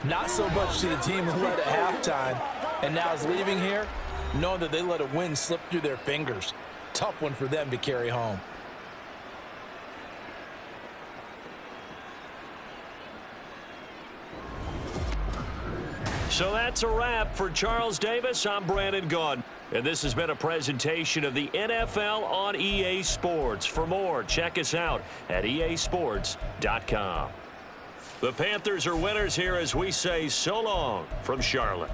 Not so much to the team who led at halftime and now is leaving here, knowing that they let a win slip through their fingers. Tough one for them to carry home. So that's a wrap for Charles Davis. I'm Brandon Gaudin, and this has been a presentation of the NFL on EA Sports. For more, check us out at easports.com. The Panthers are winners here as we say so long from Charlotte.